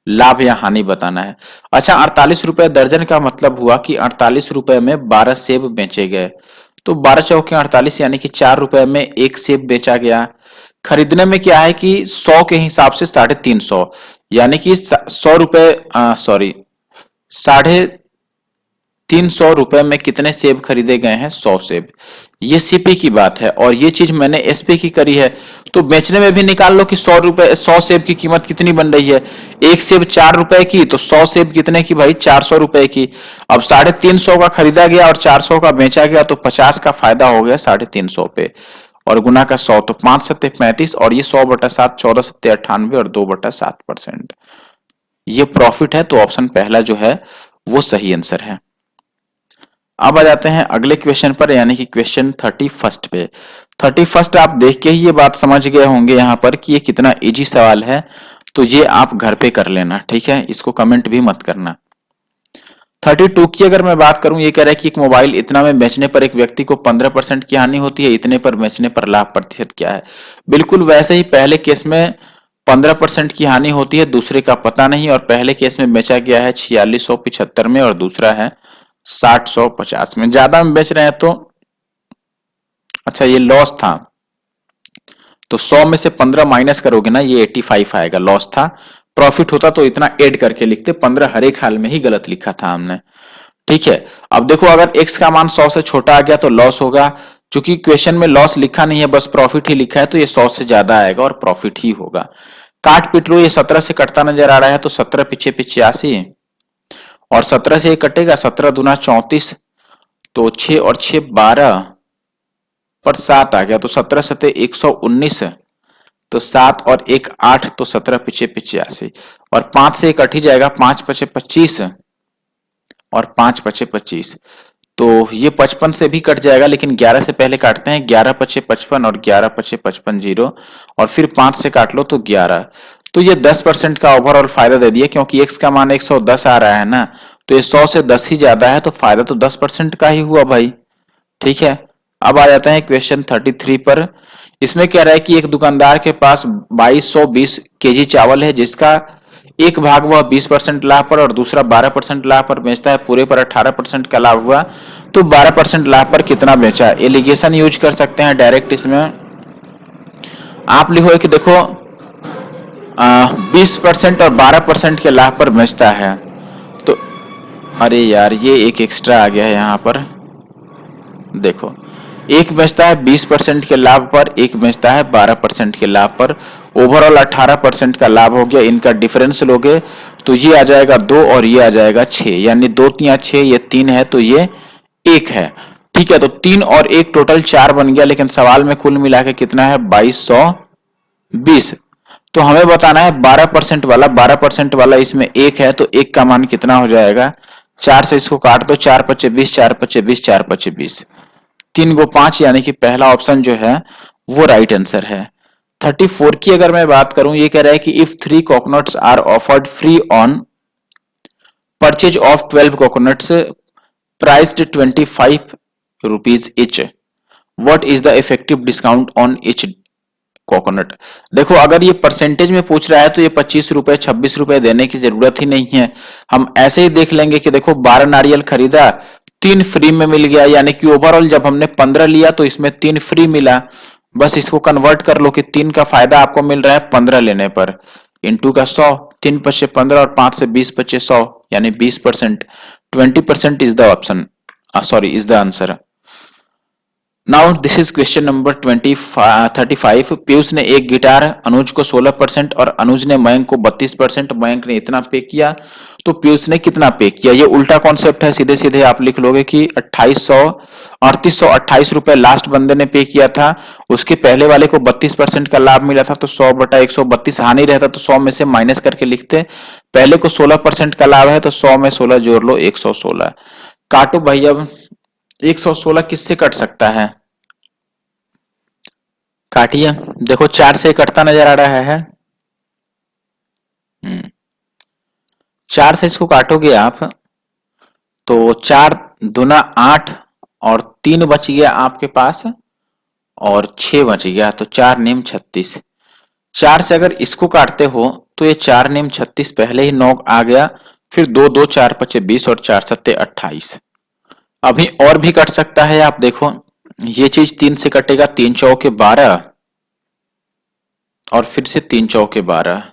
लाभ या हानि बताना है। अच्छा 48 रुपए दर्जन का मतलब हुआ कि 48 रुपए में 12 सेब बेचे गए, तो 12 चौके 48, यानी कि 4 रुपए में एक सेब बेचा गया। खरीदने में क्या है कि 100 के हिसाब से 350, यानी कि 100 रुपए, सॉरी 350 रुपए में कितने सेब खरीदे गए हैं, 100 सेब। ये सीपी की बात है, और ये चीज मैंने एसपी की करी है, तो बेचने में भी निकाल लो कि 100 सेब की कीमत कितनी बन रही है, एक सेब 4 रुपए की, तो 100 सेब कितने की भाई, 400 रुपए की। अब 350 का खरीदा गया और 400 का बेचा गया, तो 50 का फायदा हो गया 350 पे, और गुना का 100, तो 5 सत्ते 35, और ये 100/7, 14 सत्ते 98 और 2/7%, ये प्रॉफिट है। तो ऑप्शन पहला जो है वो सही आंसर है। अब आ जाते हैं अगले क्वेश्चन पर, यानी कि क्वेश्चन 31 पे। 31 आप देख के ही ये बात समझ गए होंगे यहाँ पर कि ये कितना इजी सवाल है, तो ये आप घर पे कर लेना। ठीक है, इसको कमेंट भी मत करना। 32 की अगर मैं बात करूं, ये कह रहा है कि एक मोबाइल इतना में बेचने पर एक व्यक्ति को 15% की हानि होती है, इतने पर बेचने पर लाभ प्रतिशत क्या है? बिल्कुल वैसे ही पहले केस में 15% की हानि होती है, दूसरे का पता नहीं, और पहले केस में बेचा गया है 4675 में और दूसरा है 6050 में, ज्यादा में बेच रहे हैं तो। अच्छा ये लॉस था, तो 100 में से 15 माइनस करोगे ना, ये 85 आएगा, लॉस था। प्रॉफिट होता तो इतना ऐड करके लिखते, 15 हर एक हाल में ही गलत लिखा था हमने। ठीक है। अब देखो अगर x का मान 100 से छोटा आ गया तो लॉस होगा। चूंकि क्वेश्चन में लॉस लिखा नहीं है, बस प्रॉफिट ही लिखा है, तो ये 100 से ज्यादा आएगा और प्रॉफिट ही होगा। काट पीट लो, ये 17 से कटता नजर आ रहा है, तो 17 पीछे 85 और 17 से ये कटेगा, 17 दूना 34, तो 6 और 6 12 पर 7 आ गया, तो 17 सते 119, तो 7 और 1 8, तो 17 पीछे 85 और 5 से कट ही जाएगा, 5 पचे 25 और 5 पचे 25, तो ये 55 से भी कट जाएगा, लेकिन 11 से पहले काटते हैं। 11 पचे 55 और 11 पचे 55 जीरो, और फिर 5 से काट लो तो 11। तो ये 10% का ओवरऑल फायदा दे दिया, क्योंकि x का मान 110 आ रहा है ना, तो ये 100 से 10 ही ज्यादा है, तो फायदा तो 10% का ही हुआ भाई। ठीक है। अब आ जाता है क्वेश्चन 33 पर। इसमें कह रहा है कि एक दुकानदार के पास 2220 केजी चावल है, जिसका एक भाग वह 20% लाभ पर और दूसरा 12% लाभ पर बेचता है, पूरे पर 18% का लाभ हुआ, तो 12% लाभ पर कितना बेचा। एलिगेशन यूज कर सकते हैं डायरेक्ट। इसमें आप लिखो कि देखो 20% और 12% के लाभ पर बेचता है, तो अरे यार ये एक एक्स्ट्रा आ गया है यहाँ पर। देखो एक बेचता है 20% के लाभ पर, एक बेचता है 12% के लाभ पर, ओवरऑल 18% का लाभ हो गया। इनका डिफरेंस लोगे तो ये आ जाएगा 2 और ये आ जाएगा 6, यानी 2 तिया 6, ये 3 है तो ये 1 है। ठीक है, तो 3 और 1 टोटल 4 बन गया, लेकिन सवाल में कुल मिला के कितना है 2220। तो हमें बताना है 12% वाला, 12% वाला इसमें 1 है, तो 1 का मान कितना हो जाएगा। 4 से इसको काट दो, 4 पचे 20, 4 पचे 20, 4 पचे 20, 3 गो 5, यानी कि पहला ऑप्शन जो है वो राइट आंसर है। 34 की अगर मैं बात करूं, ये कह रहा है कि if 3 coconuts are offered free on purchase of 12 coconuts priced 25 rupees each, what is the effective discount on each coconut. देखो अगर ये परसेंटेज में पूछ रहा है तो ये 25 रुपए 26 रुपए देने की जरूरत ही नहीं है। हम ऐसे ही देख लेंगे कि देखो 12 नारियल खरीदा, 3 फ्री में मिल गया, यानी कि ओवरऑल जब हमने 15 लिया तो इसमें 3 फ्री मिला। बस इसको कन्वर्ट कर लो कि 3 का फायदा आपको मिल रहा है 15 लेने पर, इंटू का 100, 3 पचे 15 और 5 से 20 पचे 100, यानी 20%। 20% is the option, sorry is the answer. Now this is question number 35। Piyush ने एक गिटार अनुज को 16% और अनुज ने मयंक को 32%, मयंक ने इतना पे किया, तो पीयूष ने कितना पे किया। ये उल्टा कॉन्सेप्ट है, सीधे सीधे आप लिख लोगे कि 3828 रुपए लास्ट बंदे ने पे किया था, उसके पहले वाले को 32% का लाभ मिला था, तो 100 बटा 132 हानि रहता तो 100 में से माइनस करके लिखते। पहले को 16% का लाभ है तो 100 में 16 जोड़ लो, 116। काटो भाई, अब 116 किससे कट सकता है, काटिए। देखो 4 से कटता नजर आ रहा है। 4 से इसको काटोगे आप तो 4 दूना 8 और 3 बच गया आपके पास और 6 बच गया, तो 4 नेम 36। 4 से अगर इसको काटते हो तो ये 4 नेम 36 पहले ही 9 आ गया, फिर 2 2 4 पचे 20 और 4 सत्ते 28। अभी और भी कट सकता है, आप देखो ये चीज 3 से कटेगा, 3 चौके 12 और फिर से 3 चौके 12,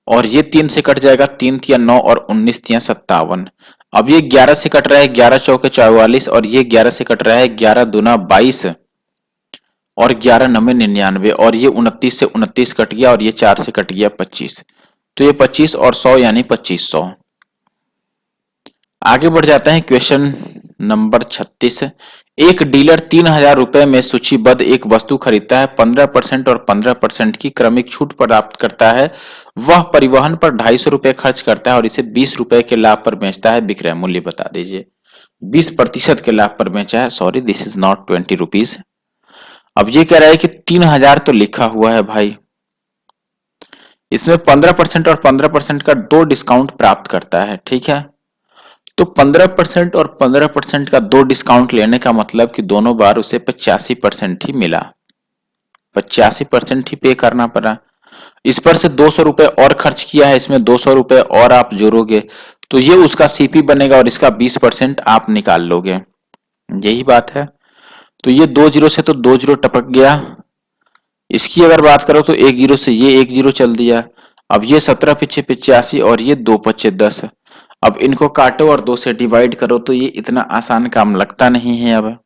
और ये 3 से कट जाएगा, 3 तिया 9 और 19 तिया 57। अब ये 11 से कट रहा है, 11 चौके 44, और ये 11 से कट रहा है, 11 दूना 22 और 11 नवे 99, और ये 29 से 29 कट गया, और ये 4 से कट गया 25, तो ये 25 और 100 यानी 2500। आगे बढ़ जाते हैं क्वेश्चन नंबर 36। एक डीलर 3000 रुपए में सूचीबद्ध एक वस्तु खरीदता है, 15% और 15% की क्रमिक छूट प्राप्त करता है, वह परिवहन पर 250 रुपए खर्च करता है और इसे 20 रुपए के लाभ पर बेचता है, विक्रय मूल्य बता दीजिए। 20% के लाभ पर बेचा है, sorry this is not 20 rupees. अब ये कह रहा है कि 3000 तो लिखा हुआ है भाई, इसमें 15% और 15% का 2 डिस्काउंट प्राप्त करता है, ठीक है। तो 15% और 15% का 2 डिस्काउंट लेने का मतलब कि दोनों बार उसे 85% ही मिला, 85% ही पे करना पड़ा। इस पर से 200 रुपए और खर्च किया है, इसमें 200 रुपए और आप जोड़ोगे तो ये उसका सीपी बनेगा और इसका 20% आप निकाल लोगे, यही बात है। तो ये 2 जीरो से तो 2 जीरो टपक गया। इसकी अगर बात करो तो 1 जीरो से ये 1 जीरो चल दिया। अब ये 17 पीछे 85 और ये 2 पच्चे 10। अब इनको काटो और 2 से डिवाइड करो, तो ये इतना आसान काम लगता नहीं है। अब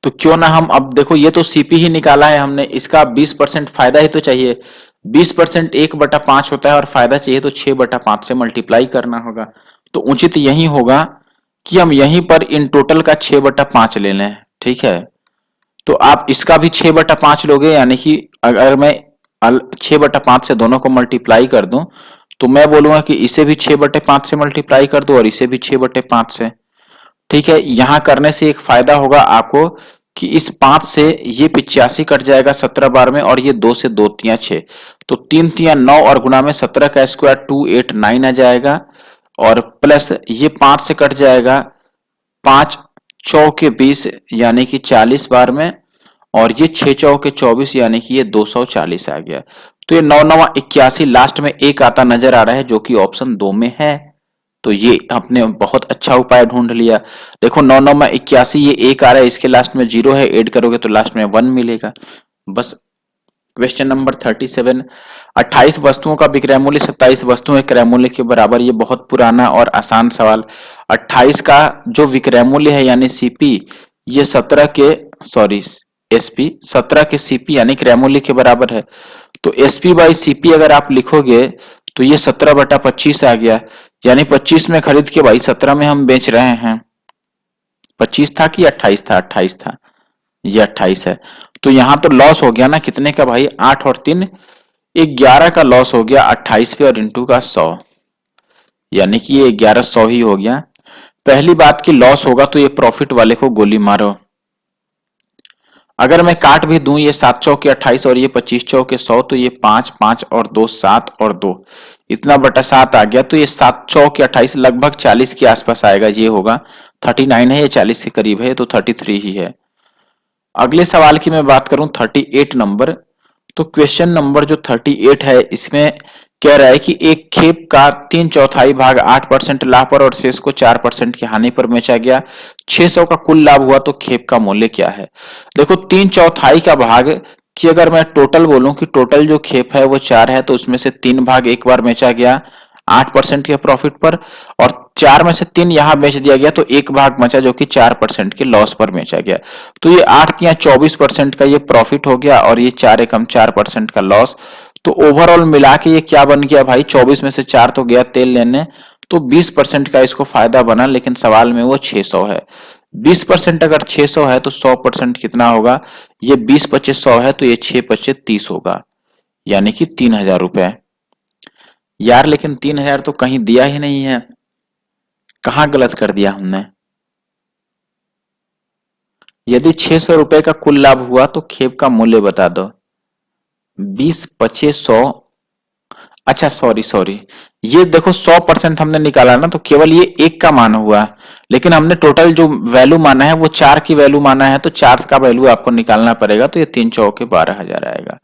तो क्यों ना हम, अब देखो ये तो सीपी ही निकाला है हमने, इसका 20% फायदा ही तो चाहिए। 20% 1/5 होता है और फायदा चाहिए तो 6/5 से मल्टीप्लाई करना होगा। तो उचित यही होगा कि हम यहीं पर इन टोटल का 6/5 ले लें। ठीक है, तो आप इसका भी 6/5 लोगे, यानी कि अगर मैं 6/5 से दोनों को मल्टीप्लाई कर दूं, तो मैं बोलूंगा कि इसे भी 6/5 से मल्टीप्लाई कर दो और इसे भी 6/5 से। ठीक है, यहां करने से एक फायदा होगा आपको कि इस 5 से ये 85 कट जाएगा 17 बार में, और ये 2 से 2 तिया 6, तो 3 तिया 9 और गुना में 17 का स्क्वायर 289 आ जाएगा, और प्लस ये 5 से कट जाएगा 5 चौके 20 यानी कि 40 बार में, और ये 6 चौके 24 यानी कि ये 240 आ गया। तो ये 9 9 81, लास्ट में एक आता नजर आ रहा है जो कि ऑप्शन 2 में है। तो ये आपने बहुत अच्छा उपाय ढूंढ लिया। देखो 9 9 81, ये एक आ रहा है, इसके लास्ट में 0 है, ऐड करोगे तो लास्ट में 1 मिलेगा। बस। क्वेश्चन नंबर 37, 28 वस्तुओं का विक्रय मूल्य 27 वस्तुओं के क्रय मूल्य के बराबर। ये बहुत पुराना और आसान सवाल। 28 का जो विक्रय मूल्य है यानी सीपी, ये 17 के, सॉरी एसपी 17 के सीपी यानी क्रय मूल्य के बराबर है। तो एसपी बाई सीपी अगर आप लिखोगे तो ये 17/25 आ गया, यानी 25 में खरीद के भाई 17 में हम बेच रहे हैं। 25 था कि 28 था? 28 था, ये 28 है। तो यहां तो लॉस हो गया ना, कितने का भाई? 8 और 3 11 का लॉस हो गया 28 पे, और इंटू का 100, यानी कि ये 1100 ही हो गया। पहली बात की लॉस होगा तो ये प्रॉफिट वाले को गोली मारो। अगर मैं काट भी दूं, ये 7 चौके 28 और ये 25 चौके 100, तो ये 5 5 और 2 7 और 2 इतना बटा 7 आ गया। तो ये 7 चौके 28 लगभग 40 के आसपास आएगा। ये होगा 39 है, ये 40 के करीब है, तो 33 ही है। अगले सवाल की मैं बात करूं 38 नंबर, तो क्वेश्चन नंबर जो 38 है इसमें कह रहा है कि एक खेप का 3/4 भाग 8% लाभ पर और शेष को 4% की हानि पर बेचा गया, 600 का कुल लाभ हुआ, तो खेप का मूल्य क्या है? देखो 3/4 का भाग कि अगर मैं टोटल बोलूं कि टोटल जो खेप है वो 4 है, तो उसमें से 3 भाग एक बार बेचा गया 8% के प्रॉफिट पर, और 4 में से 3 यहां बेच दिया गया, तो एक भाग बचा जो कि 4% के लॉस पर बेचा गया। तो ये 8 या 24% का ये प्रॉफिट हो गया, और ये 4 एकम 4% का लॉस। तो ओवरऑल मिला के ये क्या बन गया भाई? 24 में से 4 तो गया तेल लेने, तो 20% का इसको फायदा बना, लेकिन सवाल में वो 600 है। 20% अगर 600 है तो 100% कितना होगा? ये 20 25 100 है, तो ये 6 25 30 होगा, यानी कि 3000 रुपए। यार लेकिन 3000 तो कहीं दिया ही नहीं है, कहाँ गलत कर दिया हमने? यदि 600 रुपए का कुल लाभ हुआ तो खेप का मूल्य बता दो। 20 25 100, अच्छा सॉरी सॉरी, ये देखो 100% हमने निकाला ना, तो केवल ये एक का मान हुआ, लेकिन हमने टोटल जो वैल्यू माना है वो 4 की वैल्यू माना है, तो 4 का वैल्यू आपको निकालना पड़ेगा, तो ये 3 चौके 12,000 आएगा।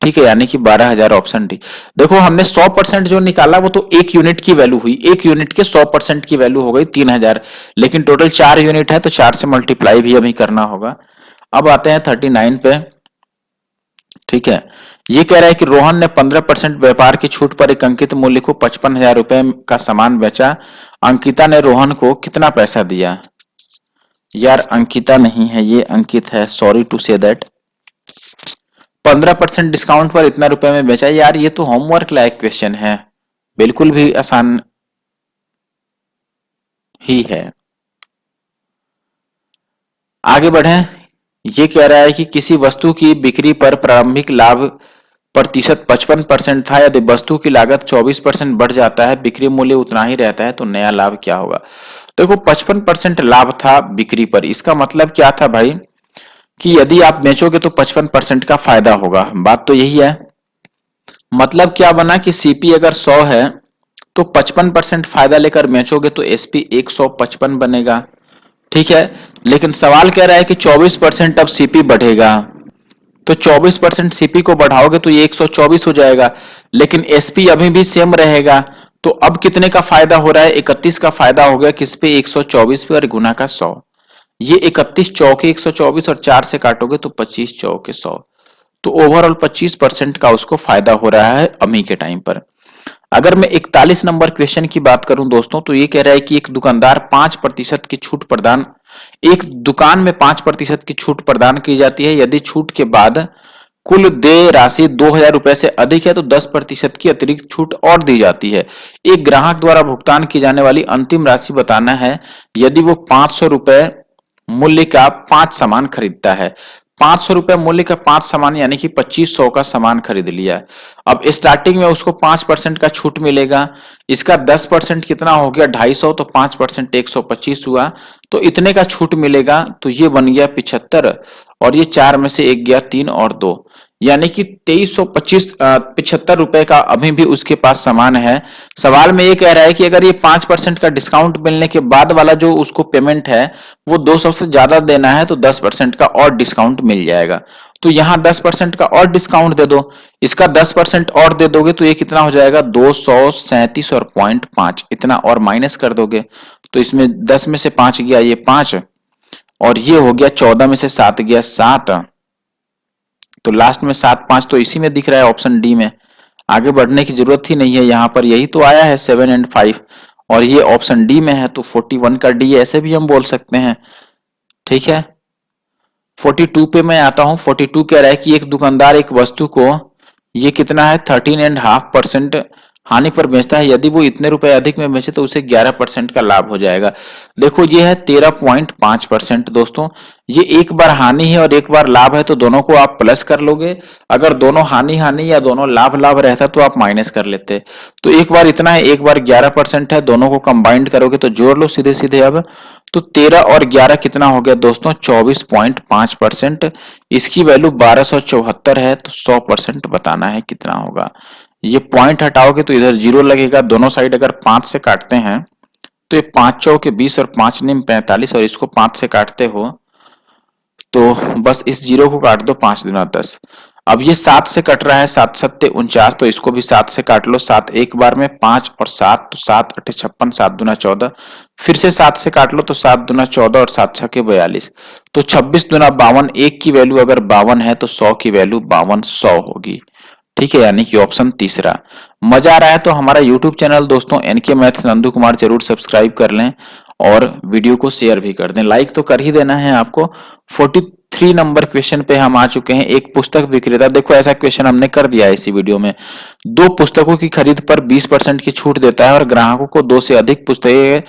ठीक है, यानी कि 12,000 ऑप्शन डी। देखो हमने 100% जो निकाला वो तो एक यूनिट की वैल्यू हुई, एक यूनिट के 100% की वैल्यू हो गई 3,000, लेकिन टोटल 4 यूनिट है तो 4 से मल्टीप्लाई भी अभी करना होगा। अब आते हैं 39 पे। ठीक है, ये कह रहा है कि रोहन ने 15% व्यापार की छूट पर एक अंकित मूल्य को 55,000 रुपए का सामान बेचा। अंकिता ने रोहन को कितना पैसा दिया? यार अंकिता नहीं है, ये अंकित है, sorry to say that. 15% discount पर इतना रुपए में बेचा। यार ये तो होमवर्क लायक क्वेश्चन है, बिल्कुल भी आसान ही है। आगे बढ़े। ये कह रहा है कि किसी वस्तु की बिक्री पर प्रारंभिक लाभ प्रतिशत 55% था, यदि वस्तु की लागत 24% बढ़ जाता है, बिक्री मूल्य उतना ही रहता है, तो नया लाभ क्या होगा? देखो 55% लाभ था बिक्री पर, इसका मतलब क्या था भाई कि यदि आप बेचोगे तो 55% का फायदा होगा। बात तो यही है। मतलब क्या बना कि सीपी अगर 100 है तो 55% फायदा लेकर बेचोगे तो एसपी 155 बनेगा। ठीक है, लेकिन सवाल कह रहा है कि 24% अब सीपी बढ़ेगा, तो 24% सीपी को बढ़ाओगे तो ये 124 हो जाएगा, लेकिन एसपी अभी भी सेम रहेगा। तो अब कितने का फायदा हो रहा है? 31 का फायदा हो गया, किस पे? 124 पे, और गुना का 100। ये 31 चौके 124 और 4 से काटोगे तो 25 चौके 100, तो ओवरऑल 25% का उसको फायदा हो रहा है अमी के टाइम पर। अगर मैं 41 नंबर क्वेश्चन की बात करूं दोस्तों, तो ये कह रहा है कि एक दुकानदार 5% की छूट प्रदान, एक दुकान में 5% की छूट प्रदान की जाती है। यदि छूट के बाद कुल देय राशि 2000 रुपए से अधिक है तो 10% की अतिरिक्त छूट और दी जाती है। एक ग्राहक द्वारा भुगतान की जाने वाली अंतिम राशि बताना है यदि वो 500 रुपए मूल्य का 5 सामान खरीदता है। 500 रुपए मूल्य का 5 सामान यानी कि 2500 का सामान खरीद लिया। अब स्टार्टिंग में उसको 5% का छूट मिलेगा। इसका 10% कितना हो गया 250, तो 5% 125 हुआ, तो इतने का छूट मिलेगा। तो ये बन गया 75 और ये 4 में से एक गया 3 और 2, यानी कि 75 रुपए का अभी भी उसके पास सामान है। सवाल में ये कह रहा है कि अगर ये 5% का डिस्काउंट मिलने के बाद वाला जो उसको पेमेंट है वो 200 से ज्यादा देना है तो 10% का और डिस्काउंट मिल जाएगा। तो यहाँ 10% का और डिस्काउंट दे दो, इसका 10% और दे दोगे तो ये कितना हो जाएगा 237 और 0.5 इतना और माइनस कर दोगे तो इसमें 10 में से 5 गया ये 5 और ये हो गया 14 में से 7 गया 7, तो लास्ट में 7 5 तो इसी में दिख रहा है ऑप्शन डी में। आगे बढ़ने की जरूरत ही नहीं है, यहां पर यही तो आया है 7 एंड 5 और ये ऑप्शन डी में है, तो 41 का डी ऐसे भी हम बोल सकते हैं। ठीक है, 42 पे मैं आता हूं। 42 कह रहा है कि एक दुकानदार एक वस्तु को ये कितना है 13.5% हानि पर बेचता है। यदि वो इतने रुपए अधिक में बेचे तो उसे 11% का लाभ हो जाएगा। देखो ये है 13.5% दोस्तों, ये एक बार हानि है और एक बार लाभ है तो दोनों को आप प्लस कर लोगे। अगर दोनों हानि हानि या दोनों लाभ लाभ रहता तो आप माइनस कर लेते। तो एक बार इतना है, एक बार 11% है, दोनों को कंबाइंड करोगे तो जोड़ लो सीधे सीधे। अब तो 13 और 11 कितना हो गया दोस्तों 24.5%। इसकी वैल्यू 1274 है तो 100% बताना है कितना होगा। ये पॉइंट हटाओगे तो इधर 0 लगेगा। दोनों साइड अगर 5 से काटते हैं तो ये 5 चौके 20 और 5 निम 45 और इसको 5 से काटते हो तो बस इस 0 को काट दो, 5 दूना 10। अब ये 7 से कट रहा है, 7 सत्ते 49, तो इसको भी 7 से काट लो। 7 एक बार में 5 और 7 तो 7 अठे 56, 7 दूना 14। फिर से 7 से काट लो तो 7 दूना 14 और 7 छके 42, तो 26 दूना 52। एक की वैल्यू अगर 52 है तो 100 की वैल्यू 5200 होगी। ठीक है, यानी कि ऑप्शन तीसरा। मजा आ रहा है तो हमारा यूट्यूब चैनल दोस्तों एनके मैथ्स नंदू कुमार जरूर सब्सक्राइब कर लें और वीडियो को शेयर भी कर दें। लाइक तो कर ही देना है आपको। 43 नंबर क्वेश्चन पे हम आ चुके हैं। एक पुस्तक विक्रेता, देखो ऐसा क्वेश्चन हमने कर दिया है इसी वीडियो में। 2 पुस्तकों की खरीद पर 20% की छूट देता है और ग्राहकों को 2 से अधिक पुस्तकें,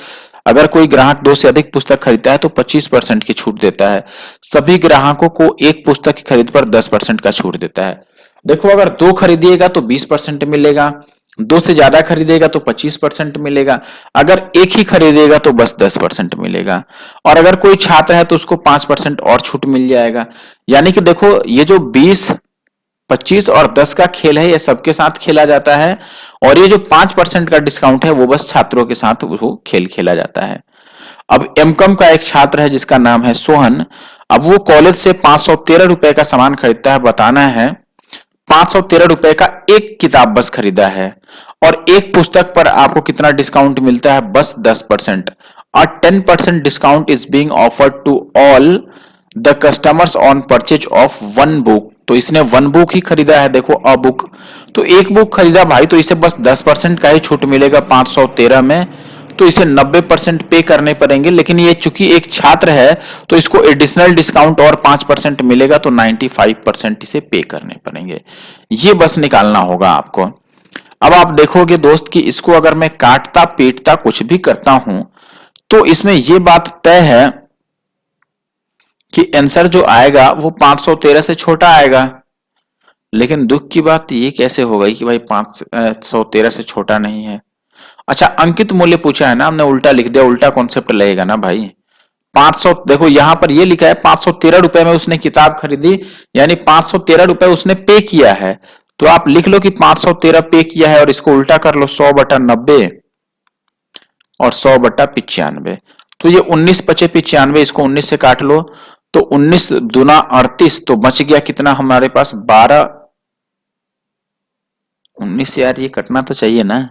अगर कोई ग्राहक 2 से अधिक पुस्तक खरीदता है तो 25% की छूट देता है। सभी ग्राहकों को एक पुस्तक की खरीद पर 10% का छूट देता है। देखो अगर 2 खरीदिएगा तो 20% मिलेगा, 2 से ज्यादा खरीदेगा तो 25% मिलेगा, अगर एक ही खरीदेगा तो बस 10% मिलेगा, और अगर कोई छात्र है तो उसको 5% और छूट मिल जाएगा। यानी कि देखो ये जो 20, 25 और 10 का खेल है ये सबके साथ खेला जाता है और ये जो 5% का डिस्काउंट है वो बस छात्रों के साथ वो खेल खेला जाता है। अब एमकॉम का एक छात्र है जिसका नाम है सोहन। अब वो कॉलेज से 513 रुपए का सामान खरीदता है। बताना है 513 रुपए का एक किताब बस खरीदा है और एक पुस्तक पर आपको कितना डिस्काउंट मिलता है, बस 10%। और 10% discount is being offered to all the customers on purchase of 1 book. तो इसने 1 बुक ही खरीदा है, देखो अ बुक, तो एक बुक खरीदा भाई, तो इसे बस 10% का ही छूट मिलेगा 513 में, तो इसे 90% पे करने पड़ेंगे। लेकिन ये चूंकि एक छात्र है तो इसको एडिशनल डिस्काउंट और 5% मिलेगा तो 95% इसे पे करने पड़ेंगे। ये बस निकालना होगा आपको। अब आप देखोगे दोस्त कि इसको अगर मैं काटता पीटता कुछ भी करता हूं तो इसमें यह बात तय है कि आंसर जो आएगा वो 513 से छोटा आएगा। लेकिन दुख की बात ये कैसे हो गई कि भाई 513 से छोटा नहीं है। अच्छा, अंकित मूल्य पूछा है ना, हमने उल्टा लिख दिया, उल्टा कॉन्सेप्ट लगेगा ना भाई। 500, देखो यहां पर ये लिखा है 513 रुपए में उसने किताब खरीदी, यानी 513 रुपए उसने पे किया है। तो आप लिख लो कि 513 पे किया है और इसको उल्टा कर लो 100/90 और 100/95। तो ये 19 पचे 95, इसको 19 से काट लो तो 19 दूना 38, तो बच गया कितना हमारे पास 12। 19 यार ये कटना तो चाहिए ना,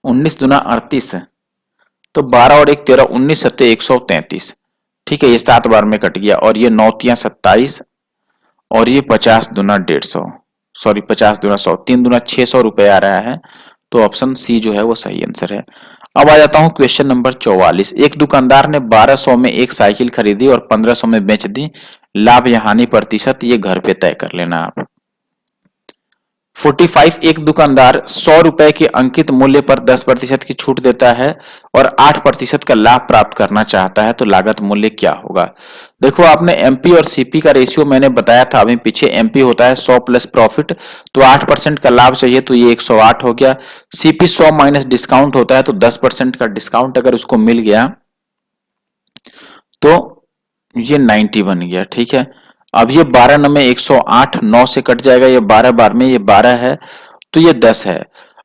19 दूना 38, तो 12 और 1 13, 19 सत्ते 133। ठीक है, ये 7 बार में कट गया और ये 9 तियां 27 और ये 50 दूना 150, सॉरी 50 दूना 100, 3 दूना 600 रुपए आ रहा है। तो ऑप्शन सी जो है वो सही आंसर है। अब आ जाता हूं क्वेश्चन नंबर 44। एक दुकानदार ने 1200 में एक साइकिल खरीदी और 1500 में बेच दी। लाभ या हानि प्रतिशत ये घर पे तय कर लेना आप। 45, एक दुकानदार 100 रुपए के अंकित मूल्य पर 10% की छूट देता है और 8% का लाभ प्राप्त करना चाहता है, तो लागत मूल्य क्या होगा। देखो आपने एमपी और सीपी का रेशियो मैंने बताया था अभी पीछे। एमपी होता है 100 प्लस प्रॉफिट, तो 8% का लाभ चाहिए, तो ये 108 हो गया। सीपी 100 माइनस डिस्काउंट होता है, तो 10% का डिस्काउंट अगर उसको मिल गया तो ये 90 बन गया। ठीक है, अब ये 12 9 में 108, 9 से कट जाएगा, ये 12 12 में ये 12 है, तो ये 10 है।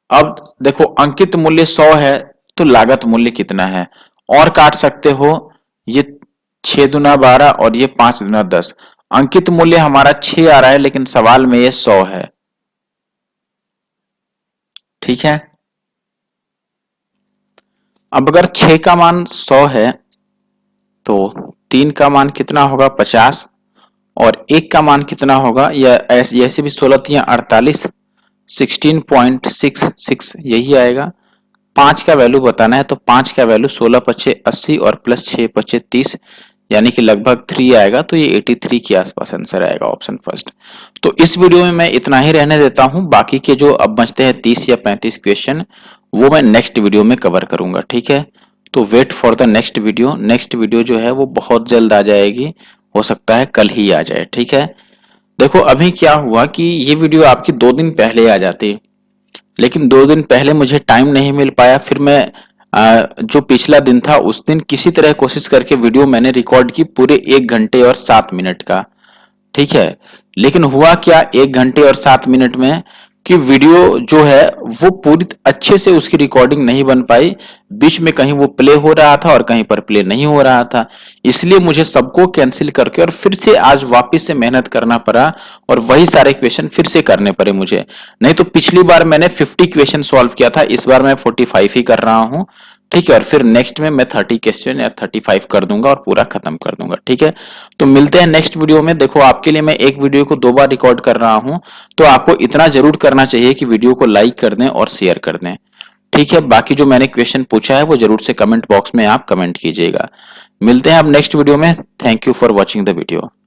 अब देखो अंकित मूल्य 100 है, तो लागत मूल्य कितना है, और काट सकते हो। ये 6 दूना 12 और ये 5 दूना 10। अंकित मूल्य हमारा 6 आ रहा है, लेकिन सवाल में ये 100 है। ठीक है, अब अगर 6 का मान 100 है तो 3 का मान कितना होगा 50, और 1 का मान कितना होगा, या ऐसे भी 16 3 48, 16.66 यही आएगा। 5 का वैल्यू बताना है, तो 5 का वैल्यू 16 पचे 80 और प्लस 6 पचे 30, यानी कि लगभग 3 आएगा, तो ये 83 के आसपास आंसर आएगा, ऑप्शन फर्स्ट। तो इस वीडियो में मैं इतना ही रहने देता हूं, बाकी के जो अब बचते हैं 30 या 35 क्वेश्चन वो मैं नेक्स्ट वीडियो में कवर करूंगा। ठीक है, तो wait for the next video. Next video जो है वो बहुत जल्द आ जाएगी, हो सकता है कल ही आ जाए। ठीक है, देखो अभी क्या हुआ कि ये वीडियो आपकी 2 दिन पहले आ जाती, लेकिन 2 दिन पहले मुझे टाइम नहीं मिल पाया। फिर मैं जो पिछला दिन था उस दिन किसी तरह कोशिश करके वीडियो मैंने रिकॉर्ड की पूरे 1 घंटे और 7 मिनट का। ठीक है, लेकिन हुआ क्या 1 घंटे और 7 मिनट में कि वीडियो जो है वो पूरी अच्छे से उसकी रिकॉर्डिंग नहीं बन पाई। बीच में कहीं वो प्ले हो रहा था और कहीं पर प्ले नहीं हो रहा था, इसलिए मुझे सबको कैंसिल करके और फिर से आज वापस से मेहनत करना पड़ा और वही सारे क्वेश्चन फिर से करने पड़े मुझे। नहीं तो पिछली बार मैंने 50 क्वेश्चन सॉल्व किया था, इस बार मैं 45 ही कर रहा हूं। ठीक है, और फिर नेक्स्ट में मैं 30 क्वेश्चन या 35 कर दूंगा और पूरा खत्म कर दूंगा। ठीक है, तो मिलते हैं नेक्स्ट वीडियो में। देखो आपके लिए मैं एक वीडियो को 2 बार रिकॉर्ड कर रहा हूं, तो आपको इतना जरूर करना चाहिए कि वीडियो को लाइक कर दें और शेयर कर दें। ठीक है, बाकी जो मैंने क्वेश्चन पूछा है वो जरूर से कमेंट बॉक्स में आप कमेंट कीजिएगा। मिलते हैं अब नेक्स्ट वीडियो में। Thank you for watching the video.